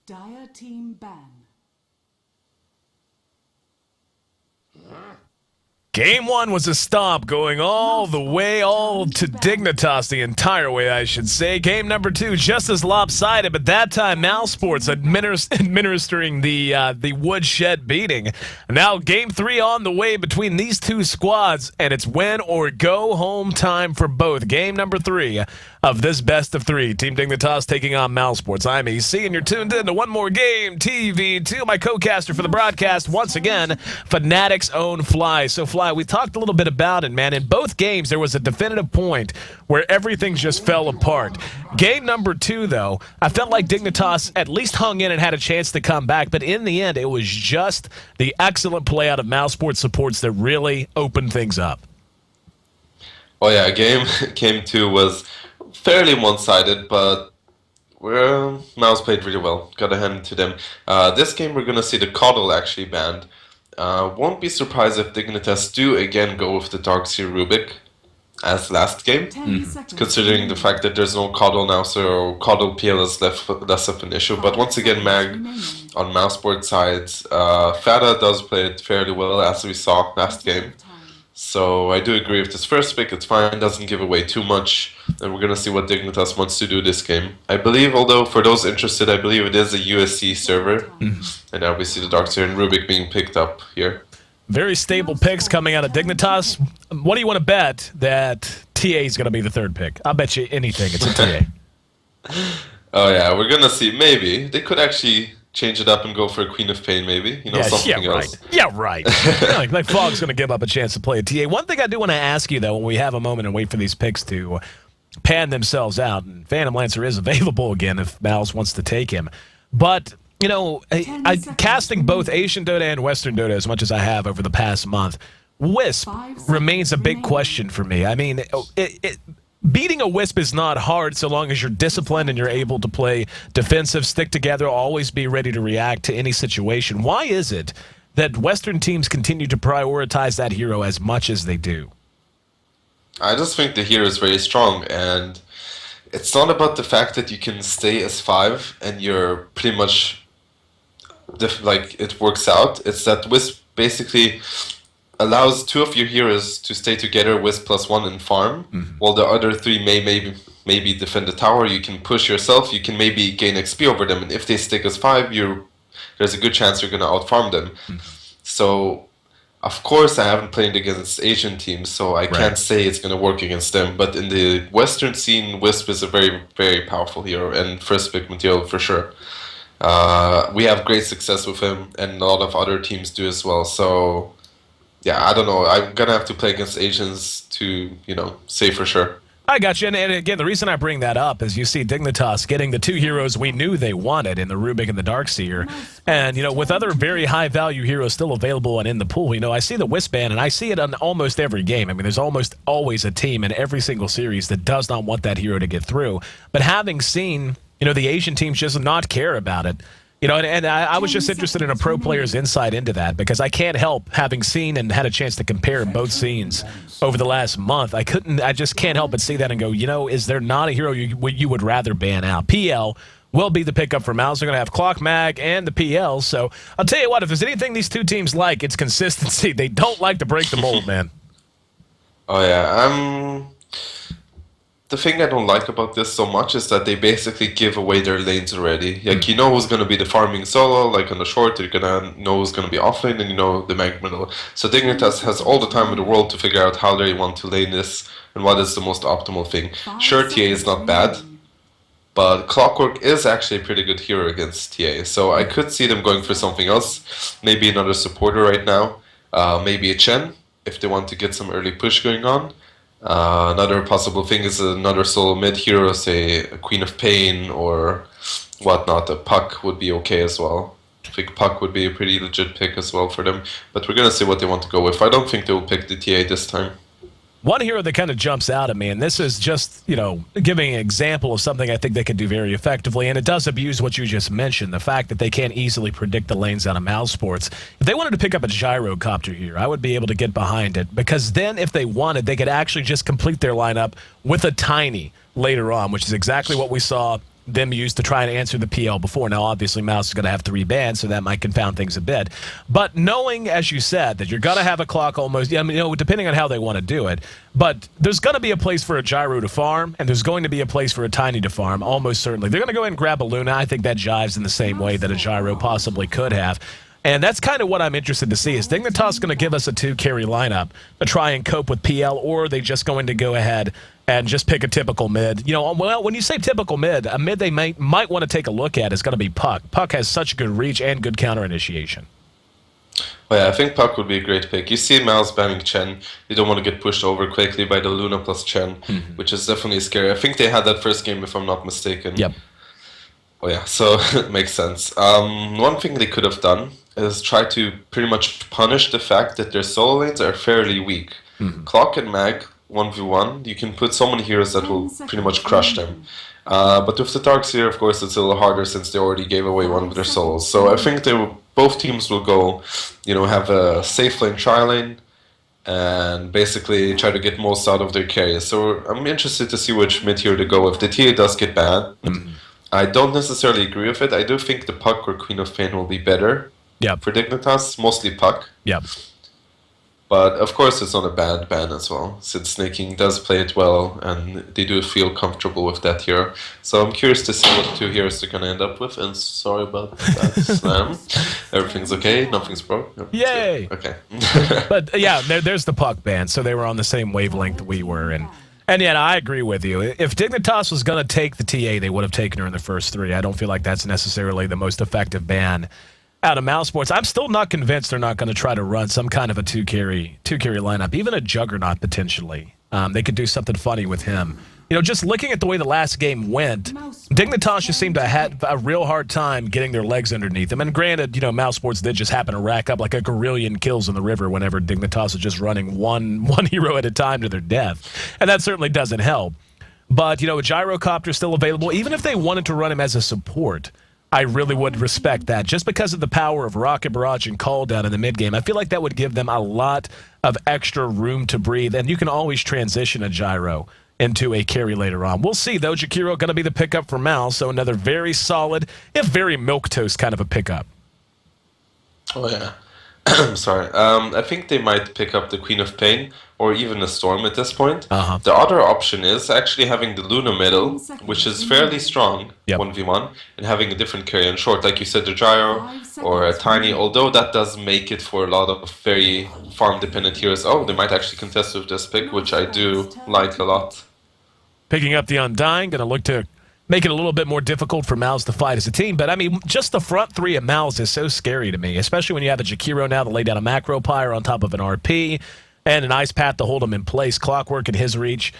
Dire team ban. Game 1 was a stomp going all the way, all to Dignitas the entire way, I should say. Game number 2, just as lopsided, but that time Mouz Sports administering the woodshed beating. Now game 3 on the way between these two squads, and it's win or go home time for both. Game number 3 of this best of 3. Team Dignitas taking on Mouz Sports. I'm EC, and you're tuned in to One More Game TV2. My co-caster for the broadcast, once again, Fnatic's own Fly. So Fly, we talked a little bit about it, man. In both games, there was a definitive point where everything just fell apart. Game number 2, though, I felt like Dignitas at least hung in and had a chance to come back, but in the end, it was just the excellent play out of Mouz Sports supports that really opened things up. Oh yeah, game 2 was fairly one-sided, but Mouz played really well. Gotta hand it to them. This game we're gonna see the Coddle actually banned. Won't be surprised if Dignitas do again go with the Darkseer Rubik as last game, considering the fact that there's no Coddle now, so Coddle PL is less of an issue. But once again, Mag on Mouz Sports side, Fada does play it fairly well, as we saw last game. So I do agree with this first pick. It's fine, doesn't give away too much, and we're gonna see what Dignitas wants to do this game. I believe, although for those interested, I believe it is a USC server, and now we see the Darkseer and Rubik being picked up here. Very stable picks coming out of Dignitas. What do you want to bet that TA is gonna be the third pick? I'll bet you anything it's a TA. Oh yeah, we're gonna see. Maybe they could actually change it up and go for a Queen of Pain, maybe. You know, something else. Yeah, right. like Fog's going to give up a chance to play a TA. One thing I do want to ask you, though, when we have a moment and wait for these picks to pan themselves out, and Phantom Lancer is available again if Mouz wants to take him. But, you know, casting both Asian Dota and Western Dota as much as I have over the past month, Wisp remains a big question for me. I mean, beating a Wisp is not hard so long as you're disciplined and you're able to play defensive, stick together, always be ready to react to any situation. Why is it that Western teams continue to prioritize that hero as much as they do? I just think the hero is very strong, and it's not about the fact that you can stay as 5 and you're pretty much like it works out. It's that Wisp basically allows 2 of your heroes to stay together, Wisp +1 and farm, while the other 3 maybe defend the tower. You can push yourself, you can maybe gain XP over them, and if they stick as 5, there's a good chance you're going to outfarm them. So, of course, I haven't played against Asian teams, so I can't say it's going to work against them, but in the Western scene, Wisp is a very, very powerful hero, and first pick material for sure. We have great success with him, and a lot of other teams do as well, so yeah, I don't know. I'm going to have to play against Asians to, say for sure. I got you. And again, the reason I bring that up is you see Dignitas getting the 2 heroes we knew they wanted in the Rubik and the Darkseer. And, with other very high-value heroes still available and in the pool, I see the Wisp ban, and I see it on almost every game. I mean, there's almost always a team in every single series that does not want that hero to get through. But having seen, the Asian teams just not care about it, and I was just interested in a pro player's insight into that, because I can't help having seen and had a chance to compare both scenes over the last month. I just can't help but see that and go, is there not a hero you would rather ban out? PL will be the pickup for Mouz. They're going to have Clock Mag and the PL. So I'll tell you what, if there's anything these two teams like, it's consistency. They don't like to break the mold, man. Oh, yeah. The thing I don't like about this so much is that they basically give away their lanes already. Like, you know who's going to be the farming solo, like on the short, you're going to know who's going to be offlane, and you know the mag middle. So Dignitas has all the time in the world to figure out how they want to lane this and what is the most optimal thing. Sure, TA is not bad, but Clockwork is actually a pretty good hero against TA. So I could see them going for something else. Maybe another supporter right now. Maybe a Chen, if they want to get some early push going on. Another possible thing is another solo mid hero, say a Queen of Pain or whatnot. A Puck would be okay as well. I think Puck would be a pretty legit pick as well for them. But we're going to see what they want to go with. I don't think they will pick the TA this time. One hero that kind of jumps out at me, and this is just, giving an example of something I think they can do very effectively, and it does abuse what you just mentioned, the fact that they can't easily predict the lanes out of Mouz Sports. If they wanted to pick up a gyrocopter here, I would be able to get behind it, because then if they wanted, they could actually just complete their lineup with a Tiny later on, which is exactly what we saw them use to try and answer the PL before. Now, obviously, Mouz is going to have 3 bans, so that might confound things a bit. But knowing, as you said, that you're going to have a clock almost, I mean, depending on how they want to do it, but there's going to be a place for a gyro to farm, and there's going to be a place for a tiny to farm, almost certainly. They're going to go ahead and grab a Luna. I think that jives in the same way that a gyro possibly could have. And that's kind of what I'm interested to see. Is Dignitas going to give us a 2-carry lineup to try and cope with PL, or are they just going to go ahead and just pick a typical mid? You know, well, when you say typical mid, a mid they might want to take a look at is going to be Puck. Puck has such good reach and good counter initiation. Well, yeah, I think Puck would be a great pick. You see Mouz banning Chen. You don't want to get pushed over quickly by the Luna plus Chen, which is definitely scary. I think they had that first game, if I'm not mistaken. Yep. Oh yeah, so it makes sense. One thing they could have done is try to pretty much punish the fact that their solo lanes are fairly weak. Clock and Mag, 1v1, you can put so many heroes that will pretty much crush them. But with the Darkseer, of course, it's a little harder since they already gave away one of their solos. So I think both teams will go, have a safe lane, tri lane, and basically try to get most out of their carries. So I'm interested to see which mid hero to go with. The TA does get banned. I don't necessarily agree with it. I do think the Puck or Queen of Pain will be better for Dignitas, mostly Puck. Yep. But of course it's not a bad ban as well, since Snaking does play it well and they do feel comfortable with that hero. So I'm curious to see what 2 heroes they're going to end up with, and sorry about that slam. Everything's okay? Nothing's broke? Yay! Okay. But yeah, there's the Puck ban, so they were on the same wavelength we were, and yet, I agree with you. If Dignitas was going to take the TA, they would have taken her in the first 3. I don't feel like that's necessarily the most effective ban out of Mouz Sports. I'm still not convinced they're not going to try to run some kind of a 2-carry lineup, even a Juggernaut potentially. They could do something funny with him. Just looking at the way the last game went, Dignitas just seemed to have a real hard time getting their legs underneath them. And granted, Mouz Sports did just happen to rack up like a gorillion kills in the river whenever Dignitas was just running one hero at a time to their death. And that certainly doesn't help. But, a Gyrocopter still available. Even if they wanted to run him as a support, I really would respect that. Just because of the power of Rocket Barrage and Call Down in the mid-game, I feel like that would give them a lot of extra room to breathe. And you can always transition a Gyro into a carry later on. We'll see, though. Jakiro going to be the pickup for Mouz, so another very solid, if very milquetoast kind of a pickup. Oh, yeah. I'm sorry. I think they might pick up the Queen of Pain or even a Storm at this point. The other option is actually having the Luna middle, which is fairly strong, 1v1, and having a different carry on short, like you said, the Gyro or a Tiny, although that does make it for a lot of very farm-dependent heroes. Oh, they might actually contest with this pick, which I do like a lot. Picking up the Undying, going to look to make it a little bit more difficult for Mouz to fight as a team. But, I mean, just the front 3 of Mouz is so scary to me, especially when you have a Jakiro now to lay down a Macro Pyre on top of an RP and an Ice Path to hold him in place, Clockwork in his reach.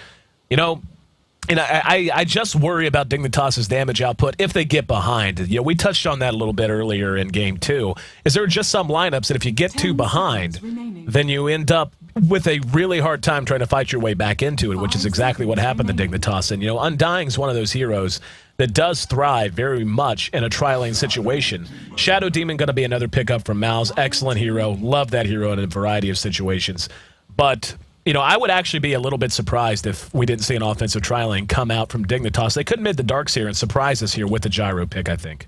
I just worry about Dignitas' damage output if they get behind. We touched on that a little bit earlier in Game 2. Is there just some lineups that if you get too behind, then you end up with a really hard time trying to fight your way back into it, which is exactly what happened to Dignitas. And, Undying is one of those heroes that does thrive very much in a tri-lane situation. Shadow Demon going to be another pickup from Mouz. Excellent hero. Love that hero in a variety of situations. But, I would actually be a little bit surprised if we didn't see an offensive tri-lane come out from Dignitas. They could mid the Darkseer and surprise us here with the Gyro pick, I think.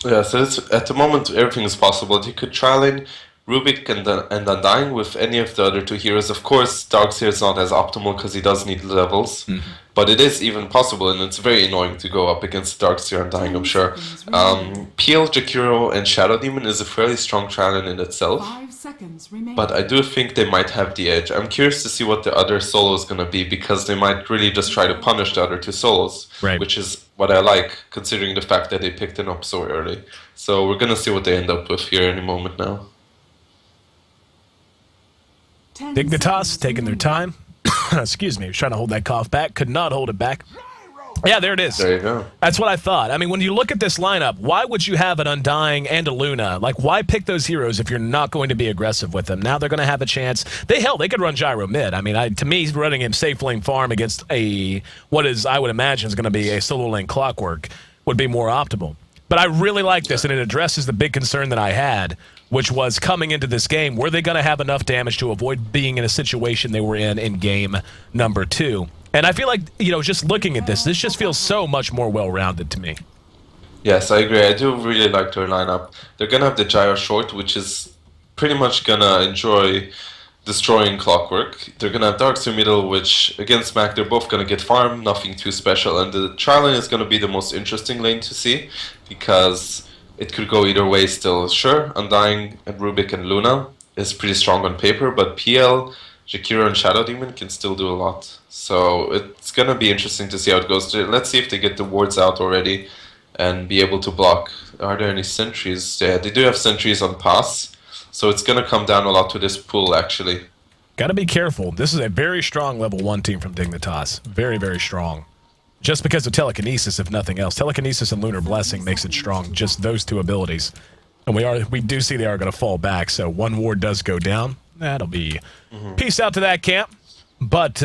Yeah, so at the moment, everything is possible. You could tri-lane Rubik and Undying with any of the other 2 heroes. Of course, Darkseer is not as optimal because he does need levels, but it is even possible, and it's very annoying to go up against Darkseer and Undying, I'm sure. PL, Jakiro, and Shadow Demon is a fairly strong challenge in itself, but I do think they might have the edge. I'm curious to see what the other solo is going to be, because they might really just try to punish the other 2 solos, which is what I like, considering the fact that they picked them up so early. So we're going to see what they end up with here any moment now. Dignitas taking their time. Excuse me, I was trying to hold that cough back. Could not hold it back. Yeah, there it is. There you go. That's what I thought. I mean, when you look at this lineup, why would you have an Undying and a Luna? Like, why pick those heroes if you're not going to be aggressive with them? Now they're going to have a chance. They could run Gyro mid. I mean, to me, running him safe lane farm against I would imagine is going to be a solo lane Clockwork would be more optimal. But I really like this, and it addresses the big concern that I had, which was coming into this game, were they going to have enough damage to avoid being in a situation they were in game number 2? And I feel like, you know, just looking at this just feels so much more well-rounded to me. Yes, I agree. I do really like their lineup. They're gonna have the Gyro short, which is pretty much gonna enjoy destroying Clockwork. They're gonna have Darkseer middle, which against Mac, they're both gonna get farm, nothing too special. And the tri lane is gonna be the most interesting lane to see because it could go either way still. Sure, Undying and Rubik and Luna is pretty strong on paper, but PL, Jakiro and Shadow Demon can still do a lot. So it's gonna be interesting to see how it goes. Let's see if they get the wards out already and be able to block. Are there any sentries? Yeah, they do have sentries on pass, so it's gonna come down a lot to this pool actually. Gotta be careful. This is a very strong level 1 team from Dignitas. Very, very strong. Just because of Telekinesis, if nothing else. Telekinesis and Lunar Blessing makes it strong, just those two abilities. And we do see they are gonna fall back, so one ward does go down. That'll be peace out to that camp. But,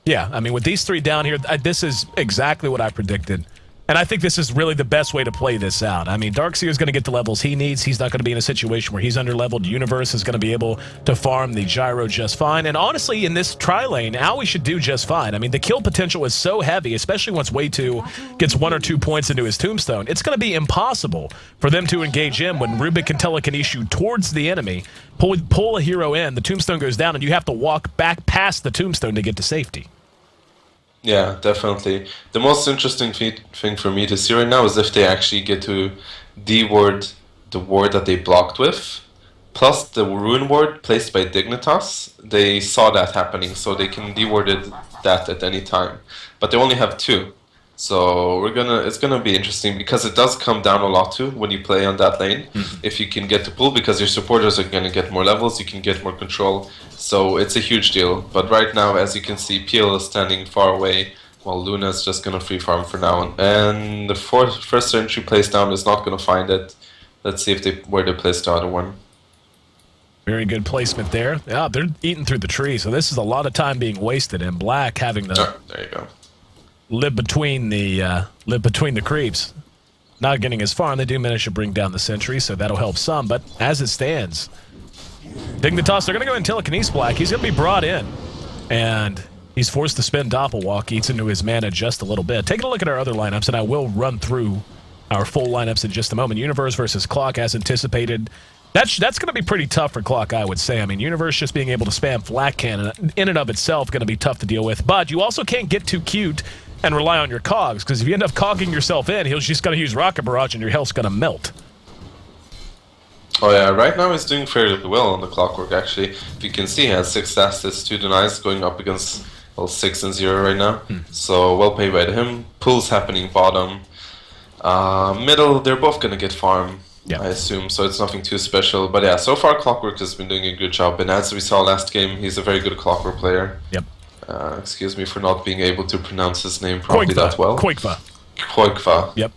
yeah, I mean, with these three down here, this is exactly what I predicted. And I think this is really the best way to play this out. I mean, Darkseer is going to get the levels he needs. He's not going to be in a situation where he's under-leveled. Universe is going to be able to farm the Gyro just fine. And honestly, in this tri-lane, Owie should do just fine. I mean, the kill potential is so heavy, especially once Way 2 gets 1 or 2 points into his tombstone. It's going to be impossible for them to engage him when Rubik can telekinesis you towards the enemy, pull a hero in, the tombstone goes down, and you have to walk back past the tombstone to get to safety. Yeah, definitely. The most interesting thing for me to see right now is if they actually get to de-ward the ward that they blocked with, plus the Ruin ward placed by Dignitas. They saw that happening, so they can de-ward that at any time. But they only have 2. So it's gonna be interesting because it does come down a lot too when you play on that lane. If you can get the pull, because your supporters are gonna get more levels, you can get more control. So it's a huge deal. But right now, as you can see, PL is standing far away while Luna is just gonna free farm for now. And the first sentry placed down is not gonna find it. Let's see where they place the other one. Very good placement there. Yeah, they're eating through the tree, so this is a lot of time being wasted. And Black having the there you go. live between the creeps. Not getting as far, and they do manage to bring down the sentry, so that'll help some. But as it stands, Dignitas, they're going to go and telekinesis Black. He's going to be brought in, and he's forced to spin Doppelwalk, eats into his mana just a little bit. Taking a look at our other lineups, and I will run through our full lineups in just a moment. Universe versus Clock, as anticipated. That's going to be pretty tough for Clock, I would say. I mean, Universe just being able to spam Flat Cannon in and of itself going to be tough to deal with. But you also can't get too cute and rely on your cogs, because if you end up cogging yourself in, he's just going to use Rocket Barrage and your health's going to melt. Oh yeah, right now he's doing fairly well on the Clockwork actually. If you can see, he has 6 assets, 2 denies, going up against 6 and 0 right now. So well played by him. Pulls happening bottom. Middle, they're both going to get farm. I assume, so it's nothing too special. But yeah, so far Clockwork has been doing a good job, and as we saw last game, he's a very good Clockwork player. Yep. Excuse me for not being able to pronounce his name probably that well. Qualifier. Yep.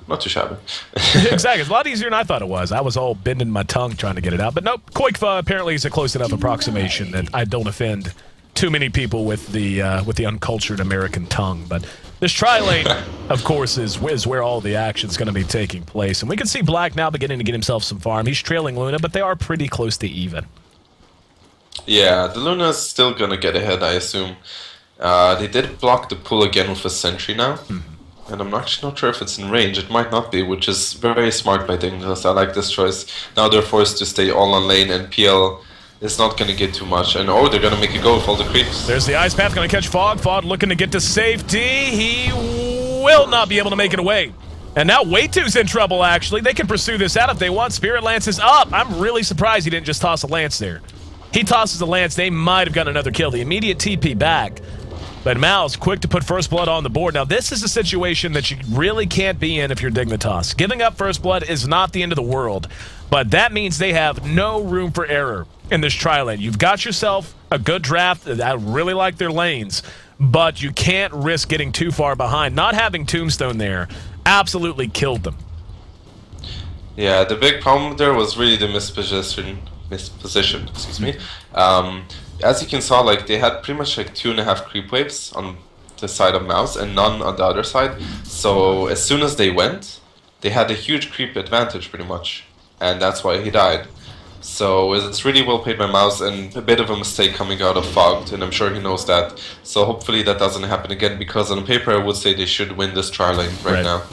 Not too shabby. Exactly. It's a lot easier than I thought it was. I was all bending my tongue trying to get it out. But nope, Qualifier apparently is a close enough approximation that I don't offend too many people with the uncultured American tongue. But this tri-lane, of course, is where all the action's going to be taking place. And we can see Black now beginning to get himself some farm. He's trailing Luna, but they are pretty close to even. Yeah, the Luna's still gonna get ahead, I assume. They did block the pull again with a sentry now. And I'm actually not sure if it's in range. It might not be, which is very smart by Dignitas. I like this choice. Now they're forced to stay all on lane, and PL is not gonna get too much. And oh, they're gonna make it go with all the creeps. There's the Ice Path, gonna catch Fog. Fog looking to get to safety. He will not be able to make it away. And now Way 2's in trouble, actually. They can pursue this out if they want. Spirit Lance is up. I'm really surprised he didn't just toss a Lance there. He tosses a Lance, they might have gotten another kill. The immediate TP back. But Mouz quick to put First Blood on the board. Now, this is a situation that you really can't be in if you're Dignitas. Giving up First Blood is not the end of the world, but that means they have no room for error in this tri-lane. You've got yourself a good draft. I really like their lanes, but you can't risk getting too far behind. Not having Tombstone there absolutely killed them. Yeah, the big problem there was really the misposition, excuse me. As you can saw, like they had pretty much like 2.5 creep waves on the side of Mouz and none on the other side. So as soon as they went, they had a huge creep advantage pretty much, and that's why he died. So it's really well played by Mouz, and a bit of a mistake coming out of Fogged, and I'm sure he knows that. So hopefully that doesn't happen again, because on paper I would say they should win this tri lane right now.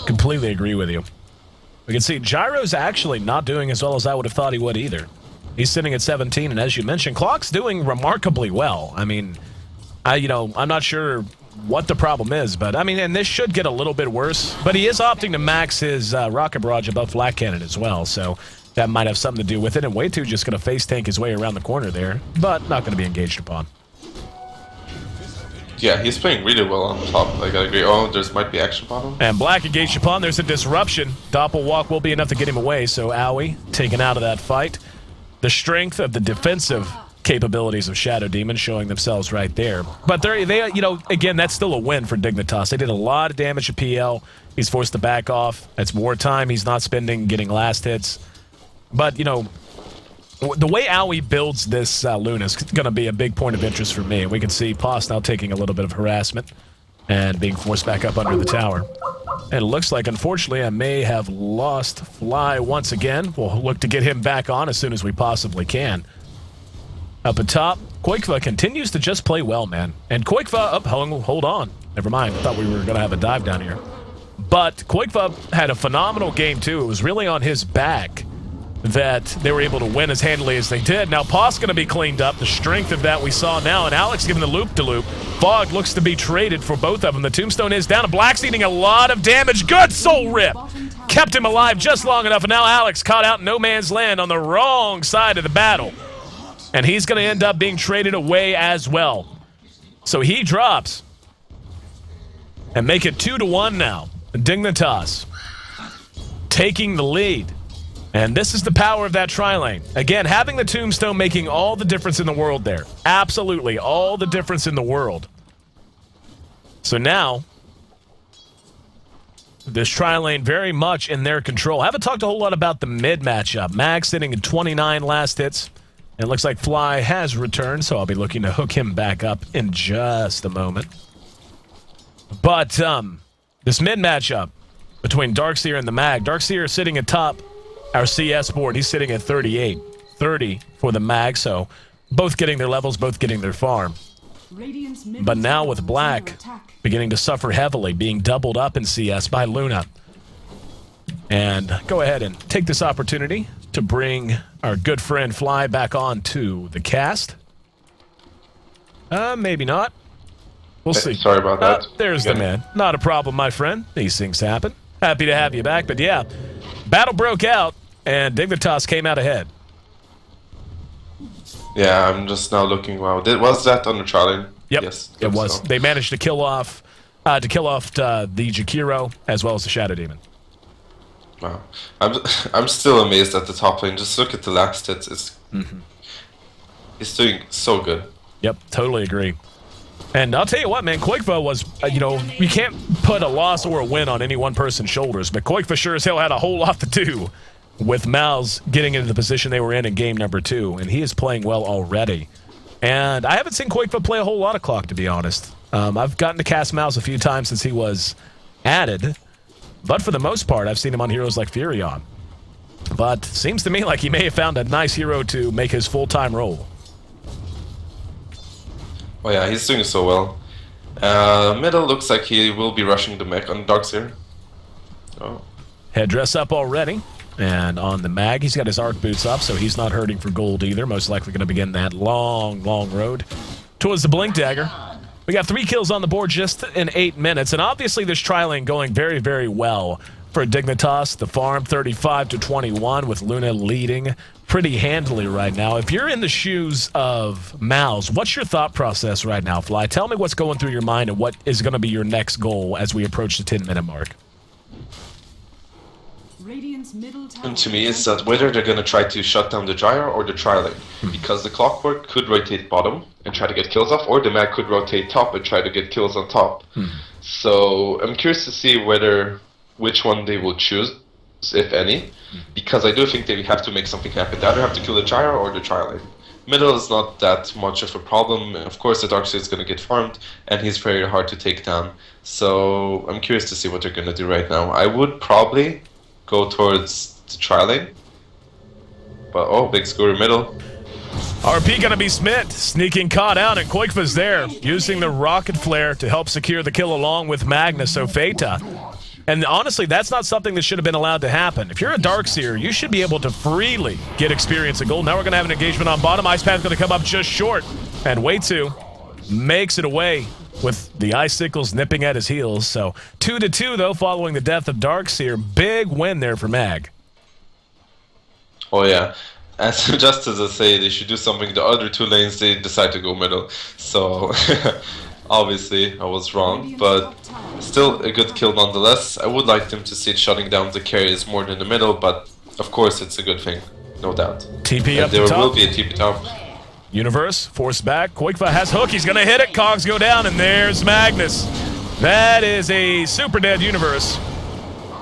Completely agree with you. We can see Gyro's actually not doing as well as I would have thought he would either. He's sitting at 17, and as you mentioned, Clock's doing remarkably well. I mean, I'm not sure what the problem is, but I mean, and this should get a little bit worse, but he is opting to max his rocket barrage above Flat Cannon as well, so that might have something to do with it, and Way2 just going to face tank his way around the corner there, but not going to be engaged upon. Yeah, he's playing really well on top. Like, I agree. Oh, there's might be action bottom. And Black engaged upon. There's a disruption. Doppelwalk will be enough to get him away, so Owie taken out of that fight. The strength of the defensive capabilities of Shadow Demon showing themselves right there. But they, again, that's still a win for Dignitas. They did a lot of damage to PL. He's forced to back off. That's more time he's not spending getting last hits. But, the way Owie builds this Luna is going to be a big point of interest for me. We can see Poss now taking a little bit of harassment and being forced back up under the tower. And it looks like, unfortunately, I may have lost Fly once again. We'll look to get him back on as soon as we possibly can. Up atop, Qualifier continues to just play well, man. And Qualifier, hold on. Never mind. I thought we were going to have a dive down here. But Qualifier had a phenomenal game, too. It was really on his back that they were able to win as handily as they did. Now, Poss going to be cleaned up. The strength of that we saw now. And Alex giving the loop-to-loop. Fog looks to be traded for both of them. The tombstone is down. And Black's eating a lot of damage. Good soul rip. Kept him alive just long enough. And now Alex caught out in no man's land on the wrong side of the battle. And he's going to end up being traded away as well. So he drops. And make it 2-1 now. Dignitas taking the lead. And this is the power of that tri-lane. Again, having the tombstone making all the difference in the world there. Absolutely, all the difference in the world. So now, this tri-lane very much in their control. I haven't talked a whole lot about the mid matchup. Mag sitting at 29 last hits. And it looks like Fly has returned, so I'll be looking to hook him back up in just a moment. But this mid matchup between Darkseer and the Mag. Darkseer sitting atop our CS board. He's sitting at 38. 30 for the Mag, so both getting their levels, both getting their farm. But now with Black beginning to suffer heavily, being doubled up in CS by Luna. And go ahead and take this opportunity to bring our good friend Fly back on to the cast. Maybe not. We'll see. Sorry about that. There's the man. Not a problem, my friend. These things happen. Happy to have you back. But yeah, battle broke out, and Dignitas came out ahead. Yeah, I'm just now looking. Wow, was that on the tri-lane? Yep, yes, it was. So. They managed to kill off the Jakiro as well as the Shadow Demon. Wow, I'm still amazed at the top lane. Just look at the last hits. He's doing so good. Yep, totally agree. And I'll tell you what, man, Qualifier was, you can't put a loss or a win on any one person's shoulders, but Qualifier sure as hell had a whole lot to do with Mouz getting into the position they were in game number 2, and he is playing well already. And I haven't seen Qualifier play a whole lot of Clock, to be honest. I've gotten to cast Mouz a few times since he was added, but for the most part, I've seen him on heroes like Furion. But seems to me like he may have found a nice hero to make his full-time role. Oh yeah, he's doing so well. Middle looks like he will be rushing the mech on Darkseer. Oh. Headdress up already. And on the Mag, he's got his arc boots up, so he's not hurting for gold either. Most likely going to begin that long, long road towards the Blink Dagger. We got 3 kills on the board just in 8 minutes. And obviously this tri-lane going very, very well for Dignitas. The farm 35-21 with Luna leading pretty handily right now. If you're in the shoes of Mouz, what's your thought process right now, Fly? Tell me what's going through your mind and what is going to be your next goal as we approach the 10-minute mark. And to me, it's that whether they're going to try to shut down the Gyro or the tri-lane. Because the Clockwork could rotate bottom and try to get kills off, or the Mag could rotate top and try to get kills on top. So I'm curious to see which one they will choose, if any. Because I do think they have to make something happen. They either have to kill the Gyro or the tri-lane. Middle is not that much of a problem. Of course, the Darkseer is going to get farmed, and he's very hard to take down. So I'm curious to see what they're going to do right now. I would probably go towards the tri-lane. But oh, big score middle. RP gonna be Smith, sneaking caught out, and Koikva's there, using the rocket flare to help secure the kill along with Magnus Ofeta. And honestly, that's not something that should have been allowed to happen. If you're a Darkseer, you should be able to freely get experience at gold. Now we're gonna have an engagement on bottom. Ice Path's gonna come up just short, and Wei2 makes it away with the Icicles nipping at his heels. So 2-2 though, following the death of Darkseer. Big win there for Mag. Oh yeah. Just as I say, they should do something. The other 2 lanes, they decide to go middle. So, obviously, I was wrong. But still a good kill nonetheless. I would like them to see it shutting down the carries more than the middle. But, of course, it's a good thing. No doubt. TP and up the there top. will be a TP top. Universe, forced back. Koikva has hook. He's going to hit it. Cogs go down, and there's Magnus. That is a super dead Universe.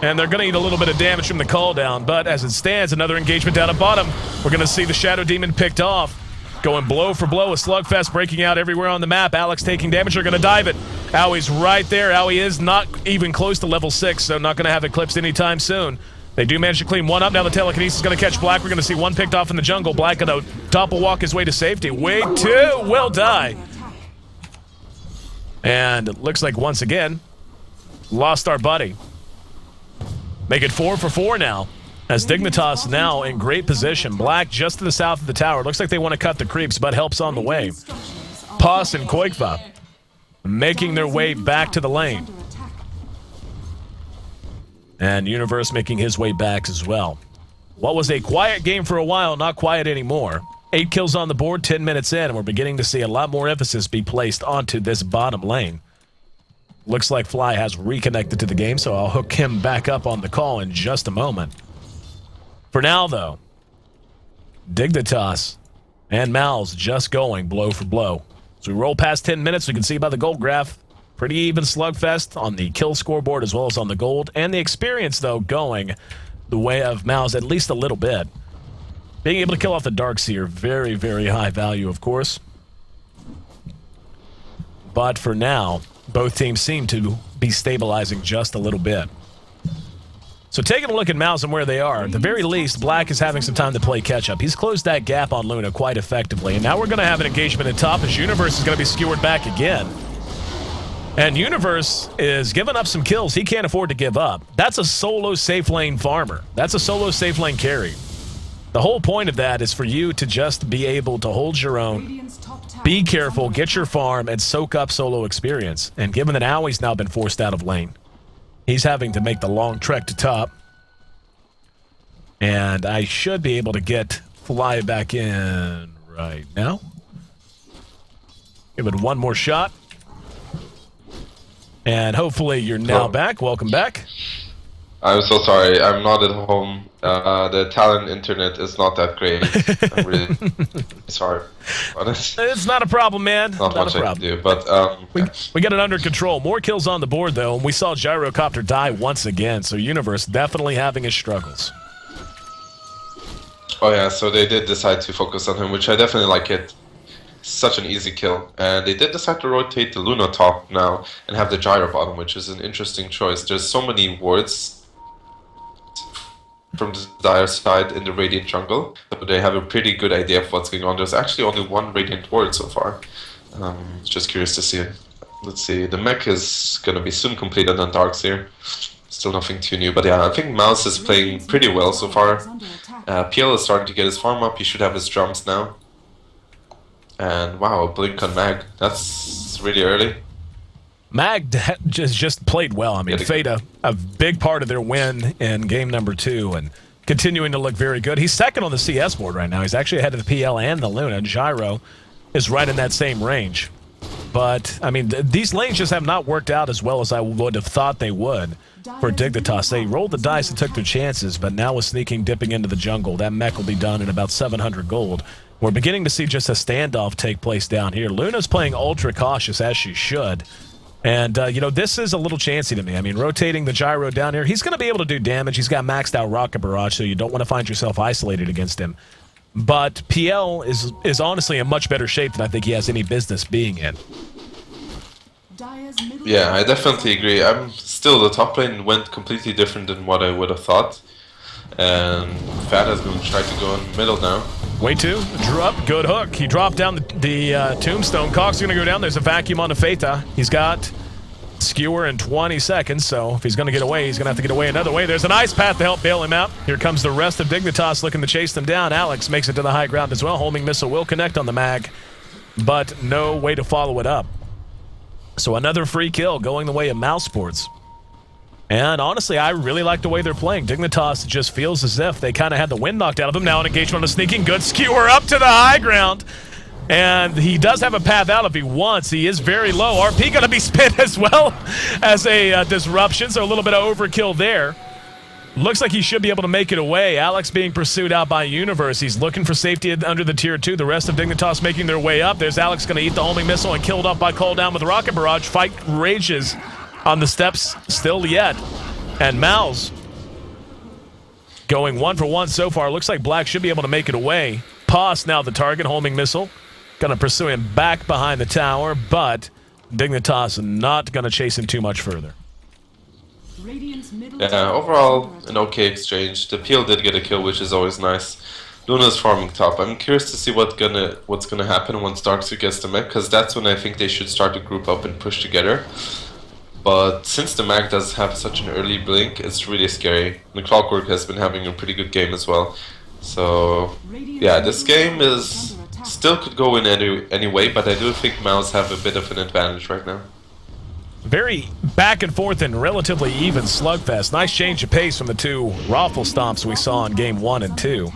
And they're going to eat a little bit of damage from the call down, but as it stands, another engagement down at bottom. We're going to see the Shadow Demon picked off. Going blow for blow, a slugfest breaking out everywhere on the map. Alex taking damage, they're going to dive it. Owie's right there. Owie is not even close to level 6, so not going to have eclipsed anytime soon. They do manage to clean one up. Now the telekinesis is going to catch Black. We're going to see one picked off in the jungle. Black going to topple walk his way to safety. Wei2 will die. And it looks like once again, lost our buddy. Make it 4 for 4 now, as Dignitas now in great position. Black just to the south of the tower. Looks like they want to cut the creeps, but help's on the way. Pos and Koikva making their way back to the lane. And Universe making his way back as well. What was a quiet game for a while, not quiet anymore. 8 kills on the board, 10 minutes in, and we're beginning to see a lot more emphasis be placed onto this bottom lane. Looks like Fly has reconnected to the game, so I'll hook him back up on the call in just a moment. For now, though, Dignitas and Mouz just going blow for blow. As we roll past 10 minutes, we can see by the gold graph, pretty even slugfest on the kill scoreboard as well as on the gold. And the experience, though, going the way of Mouz at least a little bit. Being able to kill off the Darkseer, very, very high value, of course. But for now, both teams seem to be stabilizing just a little bit. So taking a look at Mouz and where they are, at the very least, Black is having some time to play catch-up. He's closed that gap on Luna quite effectively, and now we're going to have an engagement at top as Universe is going to be skewered back again. And Universe is giving up some kills he can't afford to give up. That's a solo safe lane farmer. That's a solo safe lane carry. The whole point of that is for you to just be able to hold your own, be careful, get your farm, and soak up solo experience. And given that Owie's now been forced out of lane, he's having to make the long trek to top. And I should be able to get Fly back in right now. Give it one more shot. And hopefully you're now back. Welcome back. I'm so sorry. I'm not at home. The Italian internet is not that great. I'm really sorry about it. It's not a problem, man. Not much I can do, but we got it under control. More kills on the board, though, and we saw Gyrocopter die once again, so Universe definitely having his struggles. Oh yeah, so they did decide to focus on him, which I definitely like it. Such an easy kill. And they did decide to rotate the Luna top now and have the Gyro bottom, which is an interesting choice. There's so many wards from the Dire side in the Radiant jungle, but they have a pretty good idea of what's going on. There's actually only one Radiant ward so far. Just curious to see it. Let's see, the mech is gonna be soon completed on Darkseer. Still nothing too new, but yeah, I think Mouz is playing pretty well so far. PL is starting to get his farm up, he should have his drums now. And wow, a blink on Mag, that's really early. Mag just played well. I mean, Fada, a big part of their win in game number 2 and continuing to look very good. He's second on the CS board right now. He's actually ahead of the PL and the Luna. Gyro is right in that same range. But, I mean, these lanes just have not worked out as well as I would have thought they would for Dignitas. They rolled the dice and took their chances, but now with sneaking, dipping into the jungle, that mech will be done in about 700 gold. We're beginning to see just a standoff take place down here. Luna's playing ultra cautious, as she should. And, you know, this is a little chancy to me. I mean, rotating the Gyro down here, he's going to be able to do damage. He's got maxed out Rocket Barrage, so you don't want to find yourself isolated against him. But PL is honestly in much better shape than I think he has any business being in. Yeah, I definitely agree. The top lane went completely different than what I would have thought. And Fata's going to try to go in the middle now. Way two, drew up, good hook. He dropped down the tombstone. Cox going to go down. There's a vacuum on the Fata. He's got skewer in 20 seconds, so if he's going to get away, he's going to have to get away another way. There's an ice path to help bail him out. Here comes the rest of Dignitas looking to chase them down. Alex makes it to the high ground as well. Homing missile will connect on the mag, but no way to follow it up. So another free kill going the way of Mouse Sports. And honestly, I really like the way they're playing. Dignitas just feels as if they kind of had the wind knocked out of them. Now an engagement on the sneaking. Good skewer up to the high ground. And he does have a path out if he wants. He is very low. RP going to be spent as well as a disruption. So a little bit of overkill there. Looks like he should be able to make it away. Alex being pursued out by Universe. He's looking for safety under the tier 2. The rest of Dignitas making their way up. There's Alex going to eat the homing missile and killed off by Call Down with Rocket Barrage. Fight rages on the steps still yet. And Mouz going 1 for 1 so far. Looks like Black should be able to make it away. Poss now the target, homing missile. Gonna pursue him back behind the tower, but Dignitas not gonna chase him too much further. Yeah, overall an okay exchange. The Peel did get a kill, which is always nice. Luna's farming top. I'm curious to see what's gonna happen once Darkseer gets the mech, because that's when I think they should start to group up and push together. But since the mag does have such an early blink, it's really scary. The Clockwork has been having a pretty good game as well. So yeah, this game is still could go in any way, but I do think Mouz have a bit of an advantage right now. Very back and forth and relatively even slugfest. Nice change of pace from the two Raffle stomps we saw in game 1 and 2.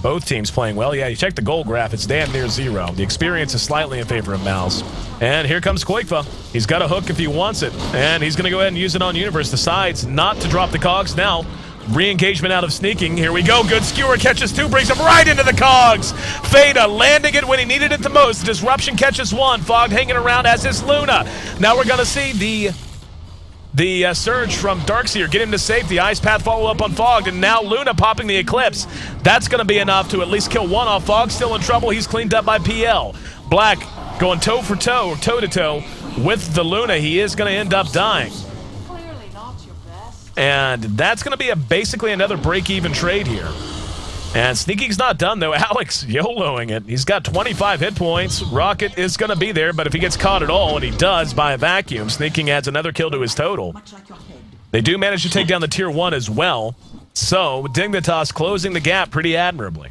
Both teams playing well. Yeah, you check the goal graph, it's damn near 0. The experience is slightly in favor of Mouz. And here comes Qualifier. He's got a hook if he wants it. And he's going to go ahead and use it on Universe. Decides not to drop the cogs now. Re-engagement out of sneaking. Here we go. Good skewer. Catches 2. Brings him right into the cogs. Fata landing it when he needed it the most. Disruption catches 1. Fog hanging around, as is Luna. Now we're going to see the surge from Darkseer get him to safety. Ice path follow up on Fog, and now Luna popping the Eclipse. That's going to be enough to at least kill 1 off. Fog still in trouble. He's cleaned up by PL. Black going toe for toe, toe to toe with the Luna. He is going to end up dying. And that's going to be basically another break-even trade here. And sneaking's not done, though. Alex YOLOing it. He's got 25 hit points. Rocket is going to be there, but if he gets caught at all, and he does by a vacuum, sneaking adds another kill to his total. They do manage to take down the tier 1 as well. So Dignitas closing the gap pretty admirably.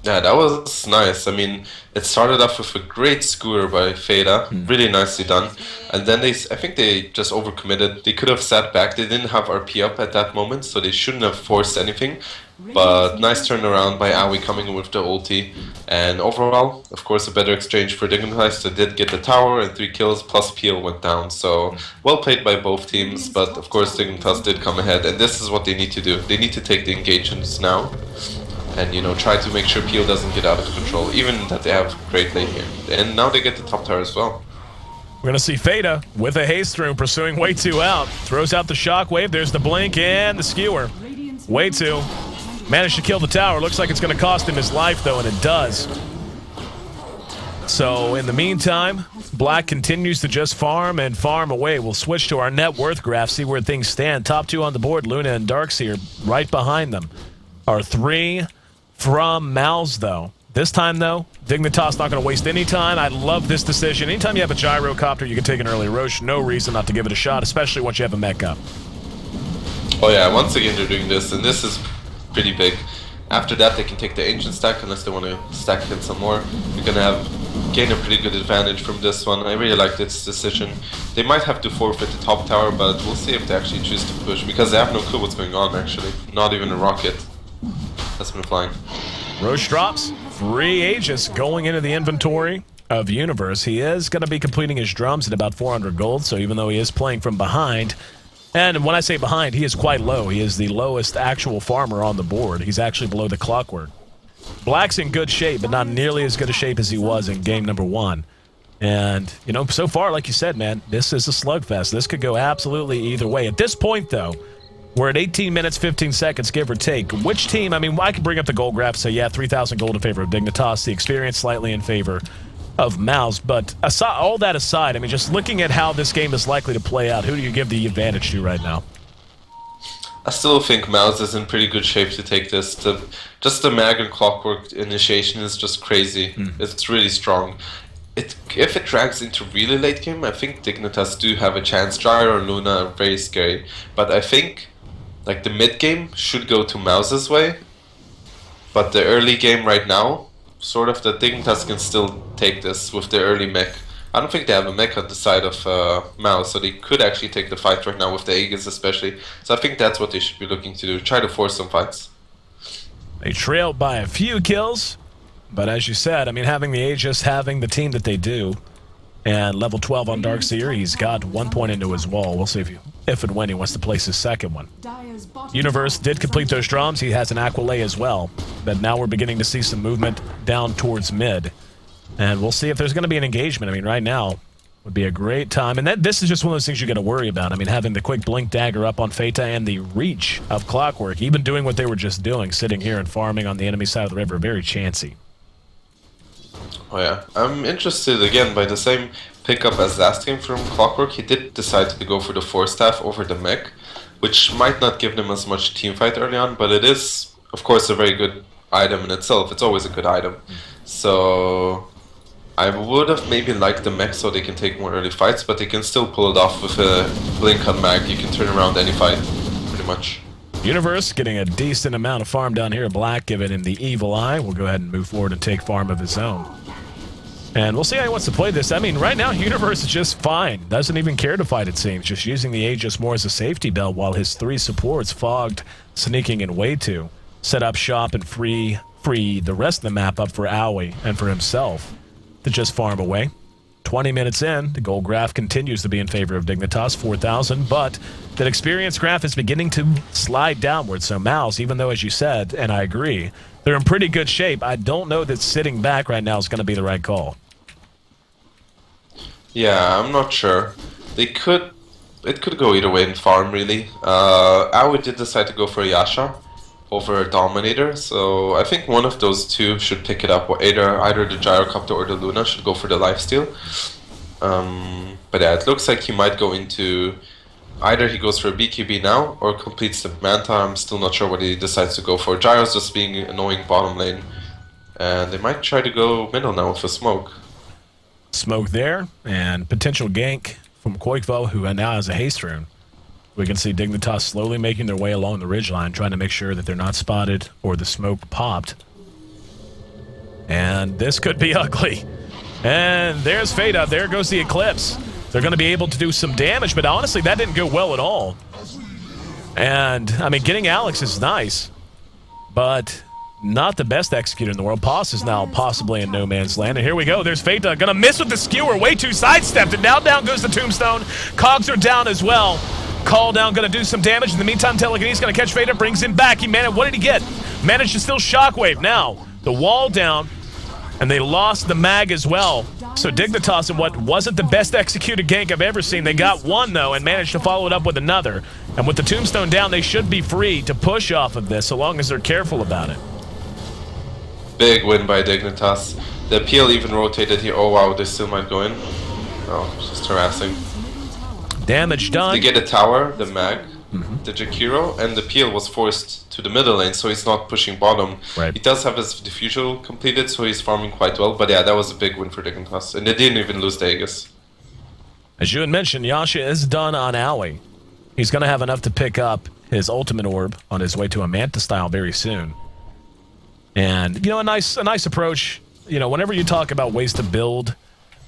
Yeah, that was nice. I mean, it started off with a great skewer by Fata, really nicely done. And then I think they just overcommitted. They could have sat back. They didn't have RP up at that moment, so they shouldn't have forced anything. But nice turnaround by Aoi coming in with the ulti. And overall, of course, a better exchange for Dignitas. They did get the tower and 3 kills, plus PL went down. So, well played by both teams. But, of course, Dignitas did come ahead. And this is what they need to do. They need to take the engagements now. And, you know, try to make sure PO doesn't get out of control, even that they have great lane here. And now they get the top tower as well. We're going to see Fata with a haste through, pursuing way 2 out. Throws out the shockwave. There's the blink and the skewer. Way 2. Managed to kill the tower. Looks like it's going to cost him his life, though, and it does. So, in the meantime, Black continues to just farm and farm away. We'll switch to our net worth graph, see where things stand. Top 2 on the board, Luna and Darkseer right behind them. Are 3 from Mouz, though. This time, though, Dignitas not going to waste any time. I love this decision. Anytime you have a gyrocopter, you can take an early Roche. No reason not to give it a shot, especially once you have a mech up. Oh yeah, once again they're doing this, and this is pretty big. After that, they can take the ancient stack unless they want to stack it some more. You're going to gain a pretty good advantage from this one. I really like this decision. They might have to forfeit the top tower, but we'll see if they actually choose to push, because they have no clue what's going on, actually. Not even a rocket that's been flying. Roche drops 3 Aegis going into the inventory of Universe. He is going to be completing his drums at about 400 gold, so even though he is playing from behind, and when I say behind, he is quite low. He is the lowest actual farmer on the board. He's actually below the Clockwork. Black's in good shape, but not nearly as good a shape as he was in game number 1. And, you know, so far, like you said, man, this is a slugfest. This could go absolutely either way. At this point, though, we're at 18 minutes, 15 seconds, give or take. Which team, I mean, I can bring up the gold graph and say, yeah, 3,000 gold in favor of Dignitas, the experience slightly in favor of Mouz. But aside, all that aside, I mean, just looking at how this game is likely to play out, who do you give the advantage to right now? I still think Mouz is in pretty good shape to take this. Just the mag and clockwork initiation is just crazy. It's really strong. If it drags into really late game, I think Dignitas do have a chance. Gyro and Luna are very scary. But I think like the mid game should go to Mouz's way. But the early game right now, sort of the Dignitas can still take this with the early mech. I don't think they have a mech on the side of Mouz, so they could actually take the fight right now with the Aegis especially. So I think that's what they should be looking to do, try to force some fights. They trailed by a few kills, but as you said, I mean, having the Aegis, having the team that they do, and level 12 on Darkseer, he's got 1 point into his wall. We'll see if and when he wants to place his second one. Universe did complete those drums. He has an Aqualay as well, but now we're beginning to see some movement down towards mid. And we'll see if there's going to be an engagement. I mean, right now would be a great time. And this is just one of those things you got to worry about. I mean, having the quick blink dagger up on Feta and the reach of Clockwork, even doing what they were just doing, sitting here and farming on the enemy side of the river, very chancy. Oh yeah, I'm interested again by the same pickup as last game from Clockwork. He did decide to go for the Force Staff over the mech, which might not give them as much teamfight early on, but it is, of course, a very good item in itself. It's always a good item. So I would have maybe liked the mech so they can take more early fights, but they can still pull it off with a blink on mag. You can turn around any fight, pretty much. Universe getting a decent amount of farm down here. Black giving him the evil eye. We'll go ahead and move forward and take farm of his own. And we'll see how he wants to play this. I mean, right now, Universe is just fine. Doesn't even care to fight, it seems. Just using the Aegis more as a safety belt while his 3 supports, Fogged, Sneaking, and Way 2, set up shop and free the rest of the map up for Owie and for himself to just farm away. 20 minutes in, the gold graph continues to be in favor of Dignitas, 4,000, but that experience graph is beginning to slide downwards. So Mouz, even though, as you said, and I agree, they're in pretty good shape, I don't know that sitting back right now is going to be the right call. Yeah, I'm not sure. It could go either way in farm, really. Aoi did decide to go for Yasha over Dominator, so I think one of those two should pick it up. Either the Gyrocopter or the Luna should go for the lifesteal. But yeah, it looks like he might go into... Either he goes for a BKB now, or completes the Manta. I'm still not sure what he decides to go for. Gyro's just being annoying bottom lane. And they might try to go middle now with a smoke. Smoke there, and potential gank from Qualifier, who now has a haste rune. We can see Dignitas slowly making their way along the ridgeline, trying to make sure that they're not spotted or the smoke popped. And this could be ugly. And there's Fada. There goes the Eclipse. They're going to be able to do some damage, but honestly, that didn't go well at all. And, I mean, getting Alex is nice, but not the best executor in the world. Poss is now possibly in no man's land. And here we go. There's Fata. Gonna miss with the skewer. Way too sidestepped. And now down goes the tombstone. Cogs are down as well. Call down gonna do some damage. In the meantime, Telekinesis gonna catch Fata. Brings him back. What did he get? Managed to still shockwave. Now, the wall down. And they lost the mag as well. So Dignitas, in what wasn't the best executed gank I've ever seen, they got one, though, and managed to follow it up with another. And with the tombstone down, they should be free to push off of this, so long as they're careful about it. Big win by Dignitas. The peel even rotated here. Oh wow, they still might go in. Oh, just harassing. Damage done. They get a tower, the mag, the Jakiro, and the peel was forced to the middle lane, so he's not pushing bottom. Right. He does have his diffusal completed, so he's farming quite well. But yeah, that was a big win for Dignitas. And they didn't even lose the Aegis. As you had mentioned, Yasha is done on Owie. He's going to have enough to pick up his ultimate orb on his way to a Manta style very soon. And, you know, a nice approach. You know, whenever you talk about ways to build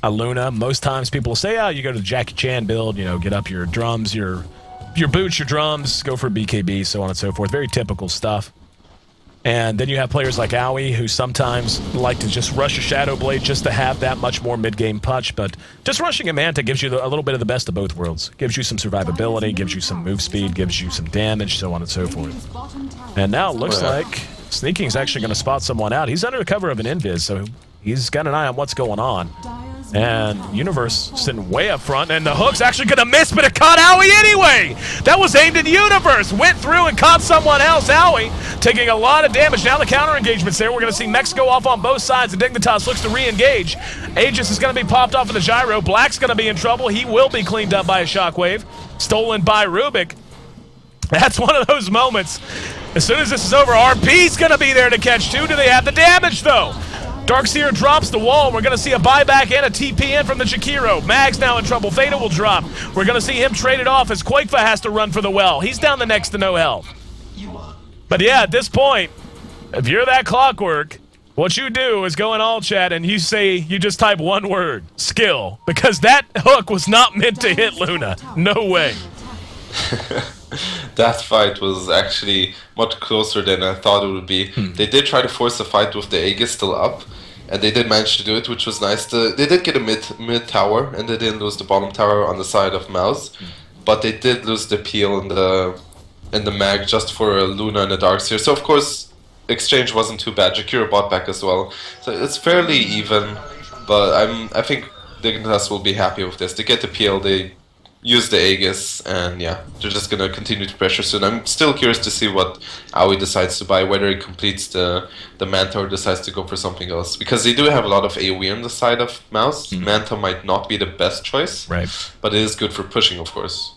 a Luna, most times people say, oh, you go to the Jackie Chan build, you know, get up your drums, your boots, your drums, go for BKB, so on and so forth. Very typical stuff. And then you have players like Owie who sometimes like to just rush a Shadow Blade just to have that much more mid-game punch, but just rushing a Manta gives you a little bit of the best of both worlds. Gives you some survivability, gives you some move speed, gives you some damage, so on and so forth. And now it looks like Sneaking's actually going to spot someone out. He's under the cover of an invis, so he's got an eye on what's going on. And Universe sitting way up front, and the hook's actually going to miss, but it caught Owie anyway! That was aimed at Universe! Went through and caught someone else. Owie taking a lot of damage. Now the counter engagement's there. We're going to see mechs go off on both sides, and Dignitas looks to re-engage. Aegis is going to be popped off of the gyro. Black's going to be in trouble. He will be cleaned up by a shockwave. Stolen by Rubik. That's one of those moments. As soon as this is over, RP's going to be there to catch 2. Do they have the damage, though? Darkseer drops the wall. We're going to see a buyback and a TP in from the Jakiro. Mag's now in trouble. Theta will drop. We're going to see him traded off as Qualifier has to run for the well. He's down the next to no health. But yeah, at this point, if you're that Clockwork, what you do is go in all chat and you just type one word, skill. Because that hook was not meant to hit Luna. No way. That fight was actually much closer than I thought it would be. They did try to force a fight with the Aegis still up, and they did manage to do it, which was nice. They did get a mid tower, and they didn't lose the bottom tower on the side of Mouz, but they did lose the peel and the mag just for a Luna and a Darkseer. So of course, exchange wasn't too bad. Jakiro bought back as well, so it's fairly even. But I think Dignitas will be happy with this. They get the peel, they use the Aegis, and yeah, they're just gonna continue to pressure soon. I'm still curious to see what Aoi decides to buy, whether he completes the Manta or decides to go for something else. Because they do have a lot of AoE on the side of Mouz. Manta might not be the best choice, right? But it is good for pushing, of course.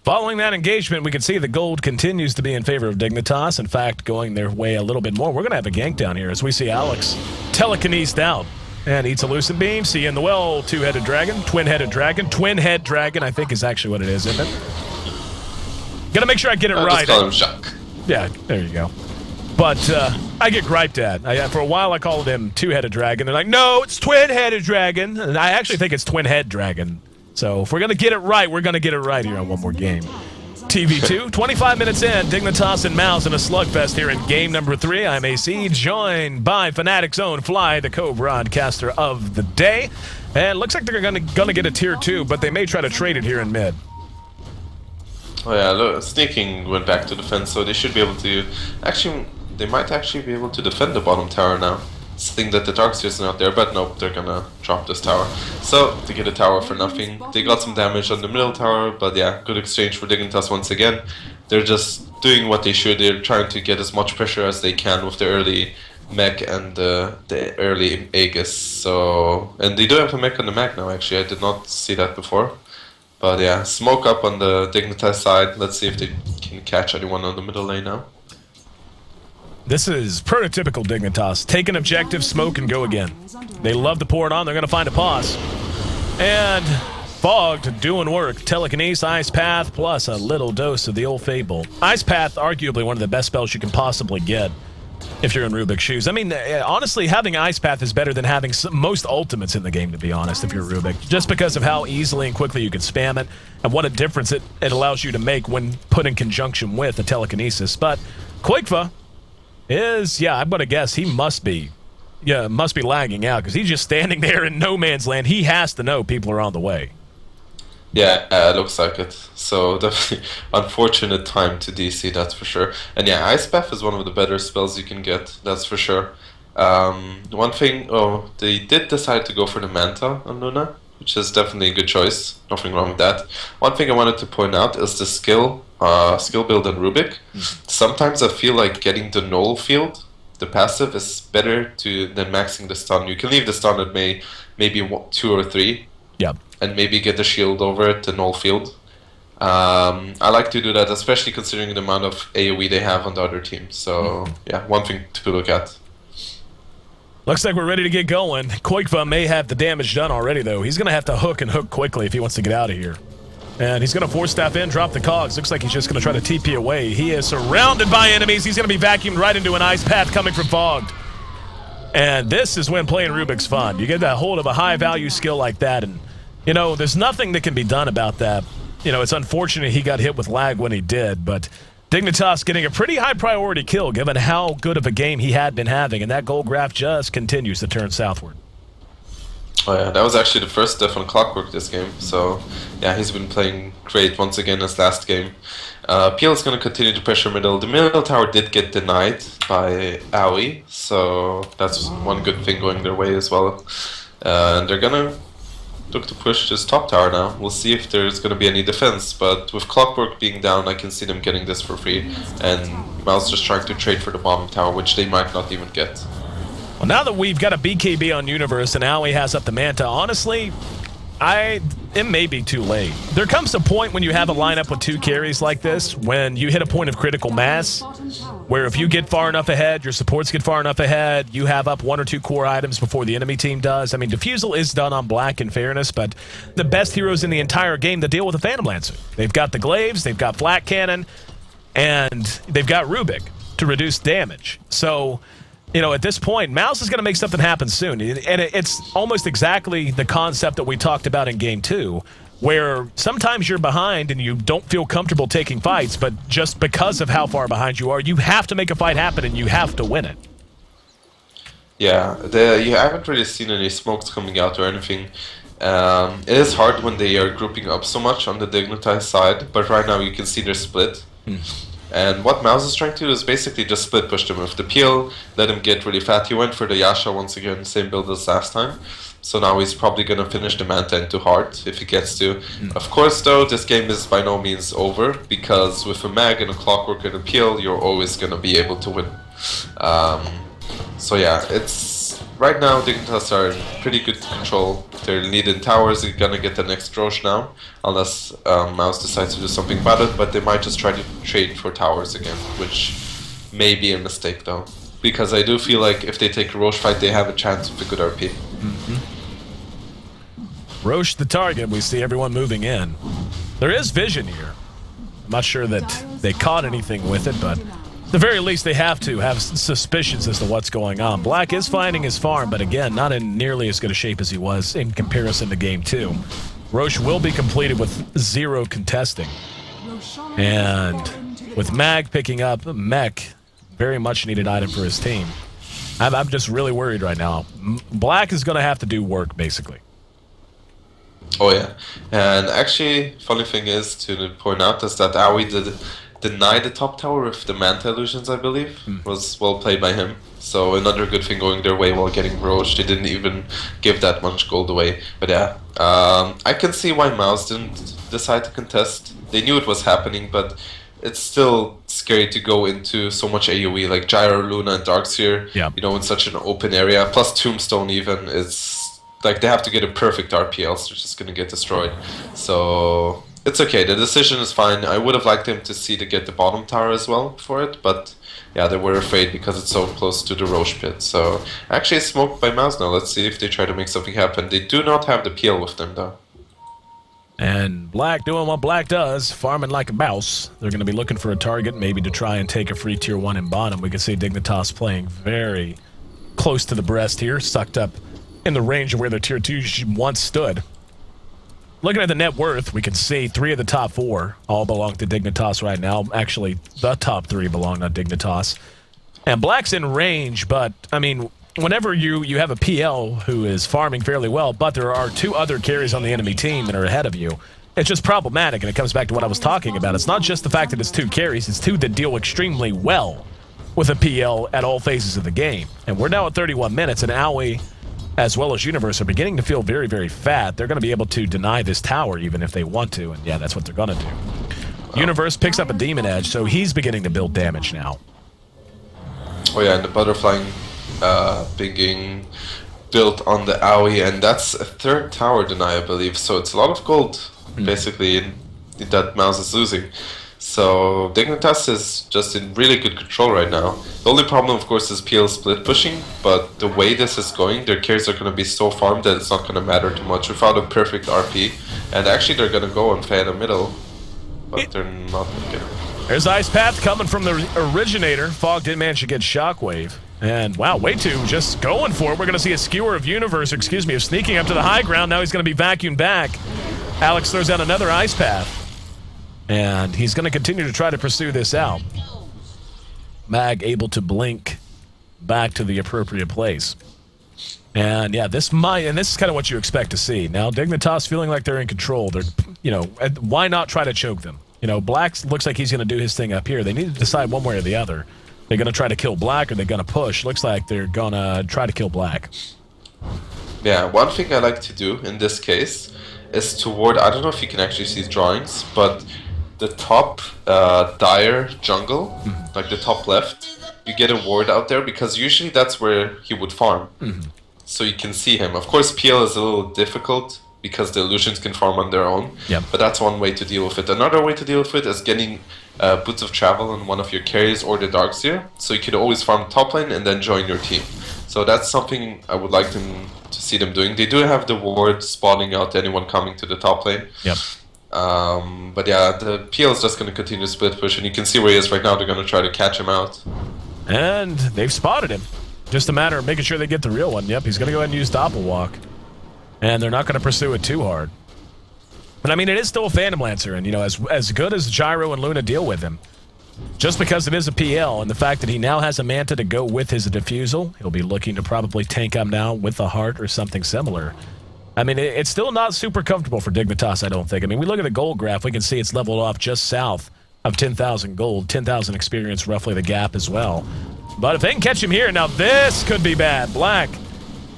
Following that engagement, we can see the gold continues to be in favor of Dignitas. In fact, going their way a little bit more. We're gonna have a gank down here as we see Alex telekinesed out. And eats a Lucent Beam. See you in the well. Two-headed dragon. Twin-headed dragon. Twin-head dragon, I think is actually what it is, isn't it? Gotta make sure I get it right. Just call him Jacques. Yeah, there you go. But I get griped at. For a while I called him two-headed dragon. They're like, no, it's twin-headed dragon. And I actually think it's twin-head dragon. So if we're gonna get it right, we're gonna get it right here on one more game. TV2, 25 minutes in, Dignitas and Mouz in a slugfest here in game number 3. I'm AC, joined by Fnatic's own Fly, the co-broadcaster of the day. And looks like they're gonna get a tier 2, but they may try to trade it here in mid. Oh yeah, look, Sneaking went back to defense, so they should be able to... Actually, they might actually be able to defend the bottom tower now. Seeing that the Darkseer's not there, but nope, they're gonna drop this tower. So, they get a tower for nothing. They got some damage on the middle tower, but yeah, good exchange for Dignitas once again. They're just doing what they should. They're trying to get as much pressure as they can with the early mech and the early Aegis. So, and they do have a mech on the mech now, actually. I did not see that before. But yeah, smoke up on the Dignitas side. Let's see if they can catch anyone on the middle lane now. This is prototypical Dignitas. Take an objective, smoke, and go again. They love to pour it on. They're going to find a pause. And Fogged doing work. Telekinesis, Ice Path, plus a little dose of the old Fable. Ice Path, arguably one of the best spells you can possibly get if you're in Rubik's shoes. I mean, honestly, having Ice Path is better than having most ultimates in the game, to be honest, if you're Rubik. Just because of how easily and quickly you can spam it, and what a difference it allows you to make when put in conjunction with a Telekinesis. But Qualifier is, yeah, I'm gonna guess he must be lagging out, because he's just standing there in no man's land. He has to know people are on the way. Yeah, looks like it. So definitely unfortunate time to DC, that's for sure. And yeah, Ice Path is one of the better spells you can get, that's for sure. One thing, they did decide to go for the Manta on Luna, which is definitely a good choice. Nothing wrong with that. One thing I wanted to point out is the skill build on Rubik. Sometimes I feel like getting the null field, the passive, is better than maxing the stun. You can leave the stun at maybe 2 or 3. Yep. And maybe get the shield over it, the null field. I like to do that, especially considering the amount of AoE they have on the other team. So yeah, one thing to look at. Looks like we're ready to get going. Qualifier may have the damage done already, though. He's going to have to hook and hook quickly if he wants to get out of here. And he's going to force staff in, drop the cogs. Looks like he's just going to try to TP away. He is surrounded by enemies. He's going to be vacuumed right into an Ice Path coming from Fogged. And this is when playing Rubik's fun. You get that hold of a high-value skill like that, and you know, there's nothing that can be done about that. You know, it's unfortunate he got hit with lag when he did, but Dignitas getting a pretty high priority kill given how good of a game he had been having, and that gold graph just continues to turn southward. Oh yeah, that was actually the first death on Clockwork this game, so yeah, he's been playing great once again as last game. PL is going to continue to pressure middle. The middle tower did get denied by Aoi, so that's one good thing going their way as well. And they're going to look to push this top tower now. We'll see if there's going to be any defense, but with Clockwork being down, I can see them getting this for free, and Mouz just trying to trade for the bottom tower, which they might not even get. Well, now that we've got a BKB on Universe and Aoi has up the Manta, honestly, It may be too late. There comes a point when you have a lineup with 2 carries like this, when you hit a point of critical mass, where if you get far enough ahead, your supports get far enough ahead, you have up 1 or 2 core items before the enemy team does. I mean, Diffusal is done on Black in fairness, but the best heroes in the entire game that deal with a Phantom Lancer. They've got the Glaives, they've got Flat Cannon, and they've got Rubik to reduce damage. So, you know, at this point, Mouz is going to make something happen soon. And it's almost exactly the concept that we talked about in Game 2, where sometimes you're behind and you don't feel comfortable taking fights, but just because of how far behind you are, you have to make a fight happen and you have to win it. Yeah, you haven't really seen any smokes coming out or anything. It is hard when they are grouping up so much on the Dignitas side, but right now you can see they're split. And what Mouz is trying to do is basically just split push them with the peel, let him get really fat. He went for the Yasha once again, same build as last time. So now he's probably going to finish the Manta into hard if he gets to. Of course though, this game is by no means over, because with a Mag and a Clockwork and a peel, you're always going to be able to win. So yeah, it's right now Dignitas are in pretty good control. Their lead in towers is gonna get the next Roche now, unless Mouz decides to do something about it, but they might just try to trade for towers again, which may be a mistake though. Because I do feel like if they take a Roche fight, they have a chance of a good RP. Roche the target, we see everyone moving in. There is vision here. I'm not sure that they caught anything with it, but at the very least, they have to have suspicions as to what's going on. Black is finding his farm, but again, not in nearly as good a shape as he was in comparison to Game 2. Roche will be completed with 0 contesting. And with Mag picking up Mech, very much needed item for his team. I'm just really worried right now. Black is going to have to do work, basically. Oh yeah, and actually, funny thing is to point out is that Aoi did deny the top tower with the Manta illusions, I believe. Was well played by him. So another good thing going their way while getting Roche. They didn't even give that much gold away. But yeah, I can see why Mouz didn't decide to contest. They knew it was happening, but it's still scary to go into so much AoE, like Gyro, Luna, and Darkseer, you know, in such an open area. Plus Tombstone even, it's like they have to get a perfect RP, else they're just gonna get destroyed. So it's okay, the decision is fine. I would have liked him to see to get the bottom tower as well for it, but yeah, they were afraid because it's so close to the Roche pit. So actually it's smoked by Mouz now. Let's see if they try to make something happen. They do not have the PL with them though. And Black doing what Black does, farming like a mouse. They're going to be looking for a target, maybe to try and take a free tier 1 in bottom. We can see Dignitas playing very close to the breast here, sucked up in the range of where their tier 2 once stood. Looking at the net worth, we can see 3 of the top 4 all belong to Dignitas right now. Actually, the top 3 belong to Dignitas. And Black's in range, but, I mean, whenever you have a PL who is farming fairly well, but there are 2 other carries on the enemy team that are ahead of you, it's just problematic, and it comes back to what I was talking about. It's not just the fact that it's 2 carries, it's 2 that deal extremely well with a PL at all phases of the game. And we're now at 31 minutes, and Aoi, as well as Universe, are beginning to feel very, very fat. They're going to be able to deny this tower even if they want to, and yeah, that's what they're going to do. Universe picks up a Demon Edge, so he's beginning to build damage now. Oh yeah, and the Butterfly being built on the Aoi, and that's a 3rd tower deny, I believe, so it's a lot of gold, basically, that Mouz is losing. So Dignitas is just in really good control right now. The only problem, of course, is PL split pushing, but the way this is going, their carries are going to be so farmed that it's not going to matter too much without a perfect RP. And actually they're going to go on Phantom middle, but they're not going to get it. There's Ice Path coming from the originator. Fog did manage to get Shockwave. And wow, way too just going for it. We're going to see a skewer of Universe, of sneaking up to the high ground. Now he's going to be vacuumed back. Alex throws out another Ice Path. And he's going to continue to try to pursue this out. Mag able to blink back to the appropriate place. And yeah, this is kind of what you expect to see. Now Dignitas feeling like they're in control. They're, you know, why not try to choke them? You know, Black looks like he's going to do his thing up here. They need to decide one way or the other. They're going to try to kill Black or they're going to push. Looks like they're going to try to kill Black. Yeah, one thing I like to do in this case is to ward, I don't know if you can actually see drawings, but the top dire jungle, like the top left, you get a ward out there because usually that's where he would farm. So you can see him. Of course, PL is a little difficult because the illusions can farm on their own. Yep. But that's one way to deal with it. Another way to deal with it is getting Boots of Travel on one of your carries or the Darkseer, so you could always farm top lane and then join your team. So that's something I would like them to see them doing. They do have the ward spawning out anyone coming to the top lane. Yep. But yeah, the PL is just going to continue to split push, and you can see where he is right now. They're going to try to catch him out. And they've spotted him. Just a matter of making sure they get the real one. Yep, he's going to go ahead and use Doppelwalk. And they're not going to pursue it too hard. But I mean, it is still a Phantom Lancer, and you know, as good as Gyro and Luna deal with him, just because it is a PL and the fact that he now has a Manta to go with his Diffusal, he'll be looking to probably tank him now with a Heart or something similar. I mean, it's still not super comfortable for Dignitas, I don't think. I mean, we look at the gold graph, we can see it's leveled off just south of 10,000 gold, 10,000 experience, roughly the gap as well. But if they can catch him here, now this could be bad. Black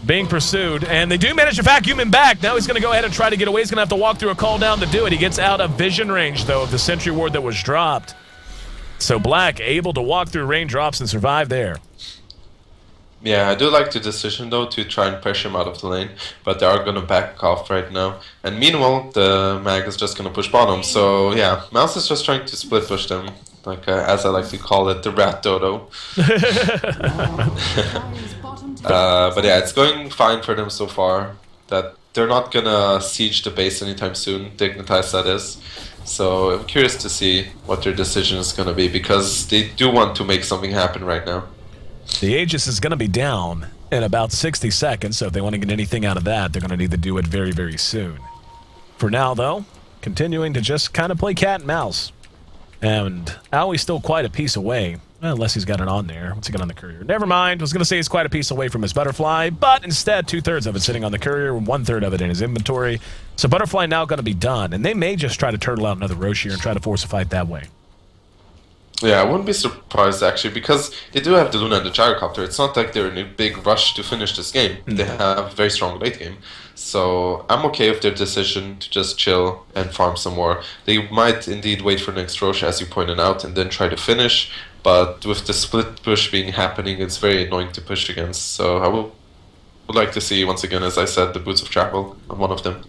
being pursued, and they do manage to vacuum him back. Now he's going to go ahead and try to get away. He's going to have to walk through a call down to do it. He gets out of vision range, though, of the sentry ward that was dropped. So Black able to walk through raindrops and survive there. Yeah, I do like the decision, though, to try and pressure him out of the lane, but they are going to back off right now. And meanwhile, the mag is just going to push bottom. So yeah, Mouz is just trying to split push them, like as I like to call it, the rat dodo. But yeah, it's going fine for them so far. That they're not gonna siege the base anytime soon, Dignitas that is. So I'm curious to see what their decision is gonna be, because they do want to make something happen right now. The Aegis is gonna be down in about 60 seconds, so if they want to get anything out of that, they're gonna need to do it very, very soon. For now, though, continuing to just kind of play cat and mouse. And Owie's still quite a piece away. Unless he's got it on there. What's he got on the courier? Never mind. I was going to say he's quite a piece away from his butterfly, but instead 2/3 of it sitting on the courier, 1/3 of it in his inventory. So butterfly now going to be done, and they may just try to turtle out another Roche here and try to force a fight that way. Yeah, I wouldn't be surprised actually, because they do have the Luna and the Gyrocopter. It's not like they're in a big rush to finish this game. They have a very strong late game. So I'm okay with their decision to just chill and farm some more. They might indeed wait for the next Roche, as you pointed out, and then try to finish. But with the split push being happening, it's very annoying to push against. So I would like to see, once again, as I said, the Boots of Travel on one of them.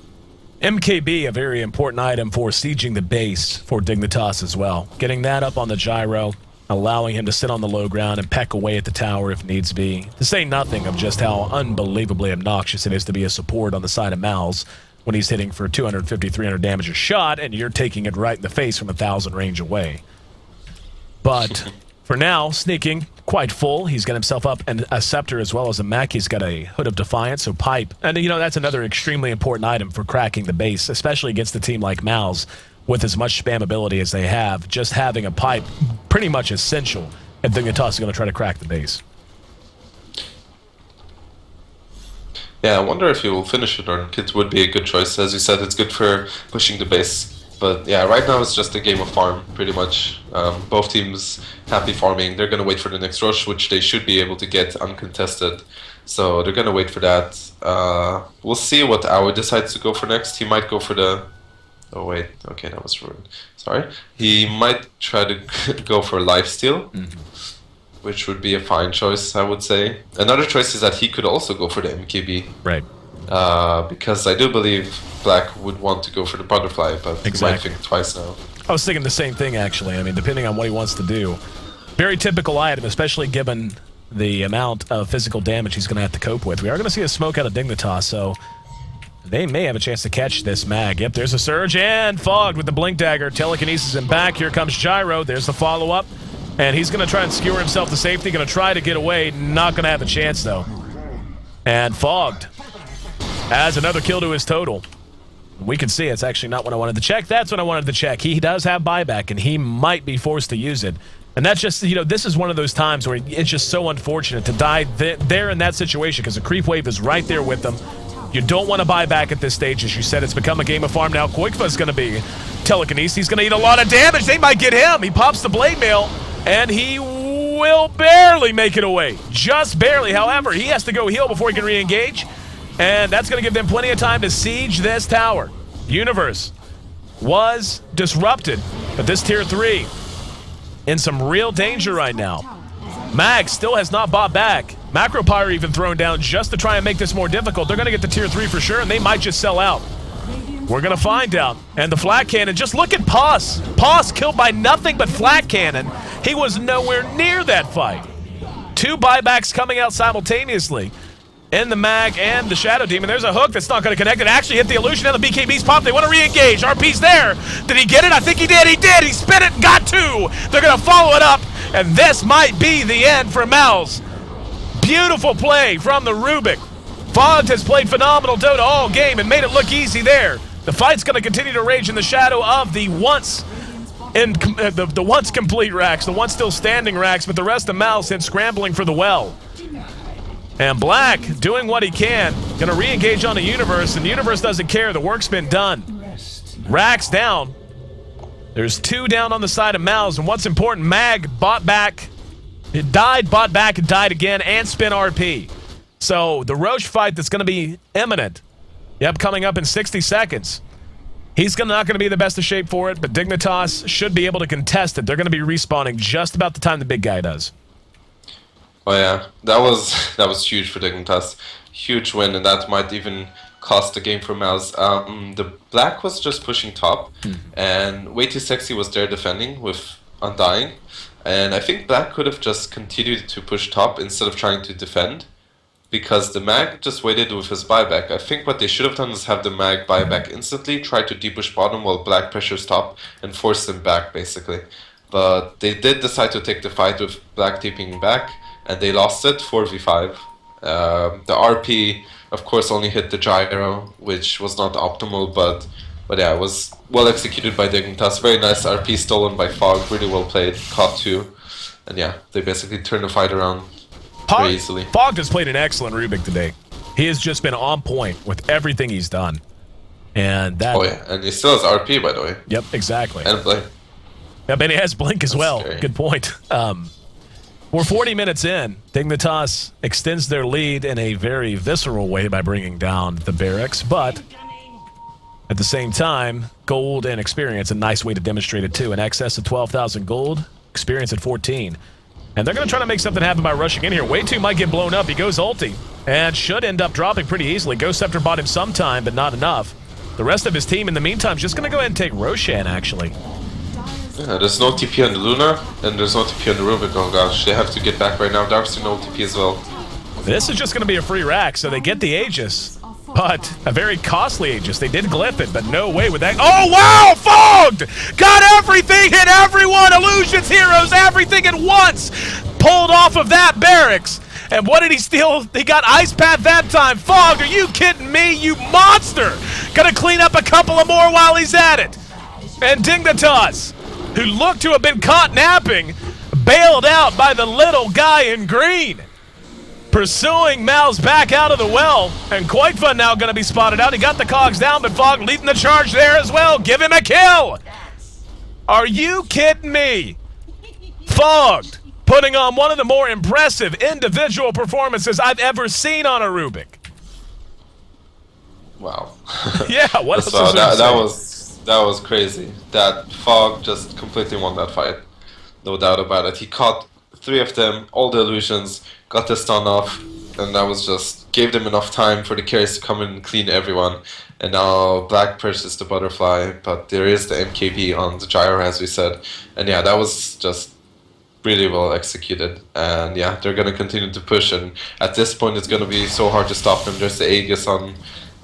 MKB, a very important item for sieging the base for Dignitas as well. Getting that up on the Gyro, allowing him to sit on the low ground and peck away at the tower if needs be. To say nothing of just how unbelievably obnoxious it is to be a support on the side of Mouz when he's hitting for 250, 300 damage a shot, and you're taking it right in the face from 1,000 range away. But for now, sneaking, quite full. He's got himself up and a Scepter as well as a mech. He's got a Hood of Defiance, so Pipe. And, you know, that's another extremely important item for cracking the base, especially against a team like Mouz with as much spammability as they have. Just having a Pipe pretty much essential if Dignitas is going to try to crack the base. Yeah, I wonder if he will finish it, or it would be a good choice. As you said, it's good for pushing the base. But yeah, right now it's just a game of farm, pretty much. Both teams happy farming. They're going to wait for the next rush, which they should be able to get uncontested. So they're going to wait for that. We'll see what Aoi decides to go for next. He might go for the... Oh wait, okay, that was ruined. Sorry. He might try to go for lifesteal, which would be a fine choice, I would say. Another choice is that he could also go for the MKB. Right. Because I do believe Black would want to go for the butterfly, but he might think twice now. I was thinking the same thing, actually. I mean, depending on what he wants to do. Very typical item, especially given the amount of physical damage he's going to have to cope with. We are going to see a smoke out of Dignitas, so they may have a chance to catch this mag. Yep, there's a Surge, and Fogged with the Blink Dagger. Telekinesis him back. Here comes Gyro. There's the follow-up. And he's going to try and skewer himself to safety. Going to try to get away. Not going to have a chance, though. And Fogged adds another kill to his total. We can see it's actually not what I wanted to check. That's what I wanted to check. He does have buyback, and he might be forced to use it. And that's just, you know, this is one of those times where it's just so unfortunate to die there in that situation, because the creep wave is right there with them. You don't want to buy back at this stage. As you said, it's become a game of farm now. Koikfa's going to be telekinesis. He's going to eat a lot of damage. They might get him. He pops the blade mail, and he will barely make it away. Just barely. However, he has to go heal before he can re-engage. And that's going to give them plenty of time to siege this tower. Universe was disrupted, but this tier 3 in some real danger right now. Mag still has not bought back. Macropyre even thrown down just to try and make this more difficult. They're going to get to tier 3 for sure, and they might just sell out. We're going to find out. And the flat cannon, just look at Poss. Poss killed by nothing but flat cannon. He was nowhere near that fight. 2 buybacks coming out simultaneously. In the mag and the Shadow Demon. There's a hook that's not going to connect. It actually hit the illusion and the BKB's pop. They want to re-engage. RP's there. Did he get it? I think he did. He did. He spit it. Got 2. They're going to follow it up. And this might be the end for Mouz. Beautiful play from the Rubik. Fogged has played phenomenal Dota all game and made it look easy there. The fight's going to continue to rage in the shadow of the once complete racks, the once still standing racks, but the rest of Mouz hit scrambling for the well. And Black doing what he can, going to re-engage on the Universe, and the Universe doesn't care. The work's been done. Racks down. There's 2 down on the side of Mouz, and what's important, Mag bought back. It died, bought back, and died again, and spin RP. So the Roche fight that's going to be imminent. Yep, coming up in 60 seconds. He's not going to be the best of shape for it, but Dignitas should be able to contest it. They're going to be respawning just about the time the big guy does. Oh yeah, that was huge for Dignitas. Huge win, and that might even cost the game for Mouz. The Black was just pushing top, and Way Too Sexy was there defending with Undying. And I think Black could have just continued to push top instead of trying to defend, because the Mag just waited with his buyback. I think what they should have done is have the Mag buyback instantly, try to depush bottom while Black pressures top, and force them back, basically. But they did decide to take the fight with Black TPing back, and they lost it 4v5. The RP, of course, only hit the gyro, which was not optimal, but yeah, it was well executed by Dignitas. Very nice RP stolen by Fog, really well played, caught 2. And yeah, they basically turned the fight around very easily. Fog has played an excellent Rubik today. He has just been on point with everything he's done. And that... Oh yeah, and he still has RP, by the way. Yep, exactly. And Blink. Yep, and he has Blink as well. Scary. Good point. We're 40 minutes in. Dignitas extends their lead in a very visceral way by bringing down the barracks, but at the same time, gold and experience, a nice way to demonstrate it too. In excess of 12,000 gold, experience at 14. And they're going to try to make something happen by rushing in here. Way 2 might get blown up. He goes ulti and should end up dropping pretty easily. Ghost Scepter bought him some time, but not enough. The rest of his team, in the meantime, is just going to go ahead and take Roshan, actually. Yeah, there's no TP on the Luna, and there's no TP on the Rubik. Oh gosh, they have to get back right now. Darkster no TP as well. This is just going to be a free rack, so they get the Aegis. But a very costly Aegis. They did glyph it, but no way with that. Oh, wow! Fogged! Got everything, hit everyone! Illusions, heroes, everything at once! Pulled off of that barracks. And what did he steal? He got Ice Path that time. Fogged, are you kidding me? You monster! Gonna clean up a couple of more while he's at it. And Dignitas, who looked to have been caught napping, bailed out by the little guy in green. Pursuing Mouz back out of the well, and Quite Fun now going to be spotted out. He got the cogs down, but Fog leading the charge there as well. Give him a kill! Are you kidding me? Fogged, putting on one of the more impressive individual performances I've ever seen on a Rubik. Wow. Yeah, what else So is there to that was crazy. That Fog just completely won that fight. No doubt about it. He caught 3 of them, all the illusions, got the stun off, and that was just gave them enough time for the carries to come in and clean everyone. And now Black purchased the butterfly, but there is the MKB on the gyro, as we said. And yeah, that was just really well executed. And yeah, they're gonna continue to push, and at this point it's gonna be so hard to stop them. There's the Aegis on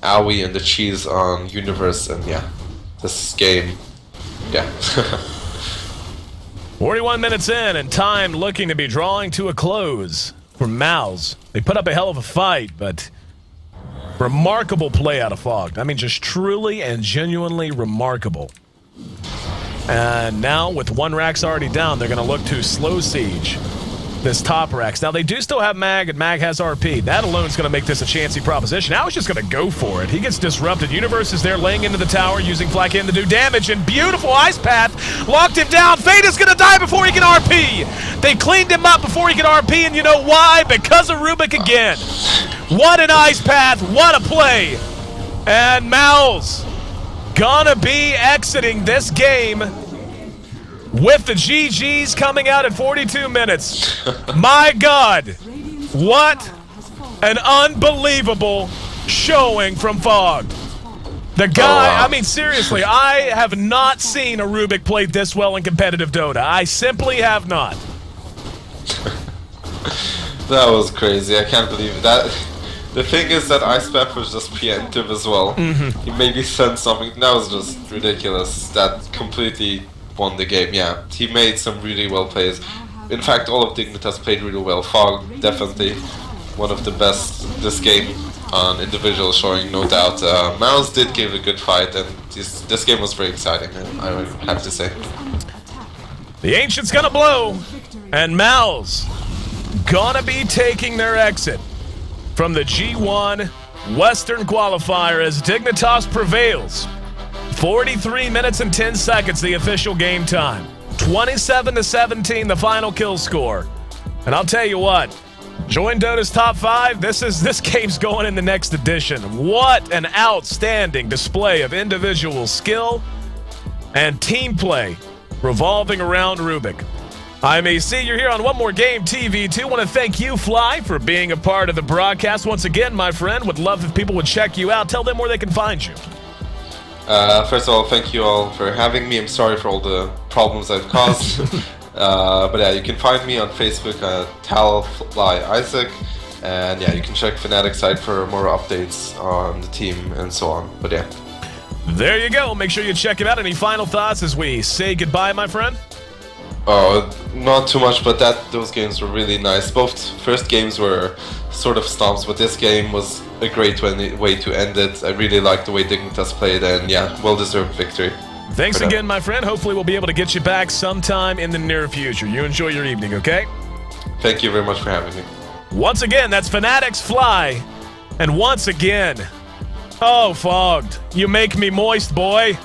Aoi and the Cheese on Universe, and yeah, this game, yeah. 41 minutes in, and time looking to be drawing to a close for Mouz. They put up a hell of a fight, but remarkable play out of Fogged. I mean, just truly and genuinely remarkable. And now, with 1 racks already down, they're going to look to slow siege this top racks. Now, they do still have Mag, and Mag has RP. That alone is going to make this a chancy proposition. Now he's just going to go for it. He gets disrupted. Universe is there laying into the tower, using Flakin to do damage, and beautiful Ice Path locked him down. Fate is going to die before he can RP. They cleaned him up before he could RP, and you know why? Because of Rubik again. What an Ice Path. What a play. And Mouz gonna be exiting this game with the GGs coming out at 42 minutes. My God, what an unbelievable showing from Fog. The guy, wow. I mean, seriously, I have not seen a Rubik play this well in competitive Dota. I simply have not. That was crazy. I can't believe that. The thing is that Ice Path was just preemptive as well. He maybe sent something. That was just ridiculous. That completely won the game. Yeah, he made some really well plays. In fact, all of Dignitas played really well. Fog, definitely one of the best this game on individual showing, no doubt. Mouz did give a good fight, and this game was very exciting, I would have to say. The Ancient's gonna blow, and Mouz gonna be taking their exit from the G-1 Western Qualifier as Dignitas prevails. 43 minutes and 10 seconds, the official game time. 27-17, the final kill score. And I'll tell you what, join Dota's top 5. This game's going in the next edition. What an outstanding display of individual skill and team play revolving around Rubik. I'm AC, you're here on One More Game TV2. Want to thank you, Fly, for being a part of the broadcast. Once again, my friend, would love if people would check you out. Tell them where they can find you. First of all, thank you all for having me. I'm sorry for all the problems I've caused. But yeah, you can find me on Facebook at TalFlyIsaac. And yeah, you can check Fnatic's site for more updates on the team and so on. But yeah. There you go. Make sure you check him out. Any final thoughts as we say goodbye, my friend? Oh, not too much, but those games were really nice. Both first games were sort of stomps, but this game was a great way to end it. I really liked the way Dignitas played, and yeah, well-deserved victory. Thanks again, my friend. Hopefully we'll be able to get you back sometime in the near future. You enjoy your evening, okay? Thank you very much for having me. Once again, that's Fnatic's Fly. And once again, oh, Fogged, you make me moist, boy.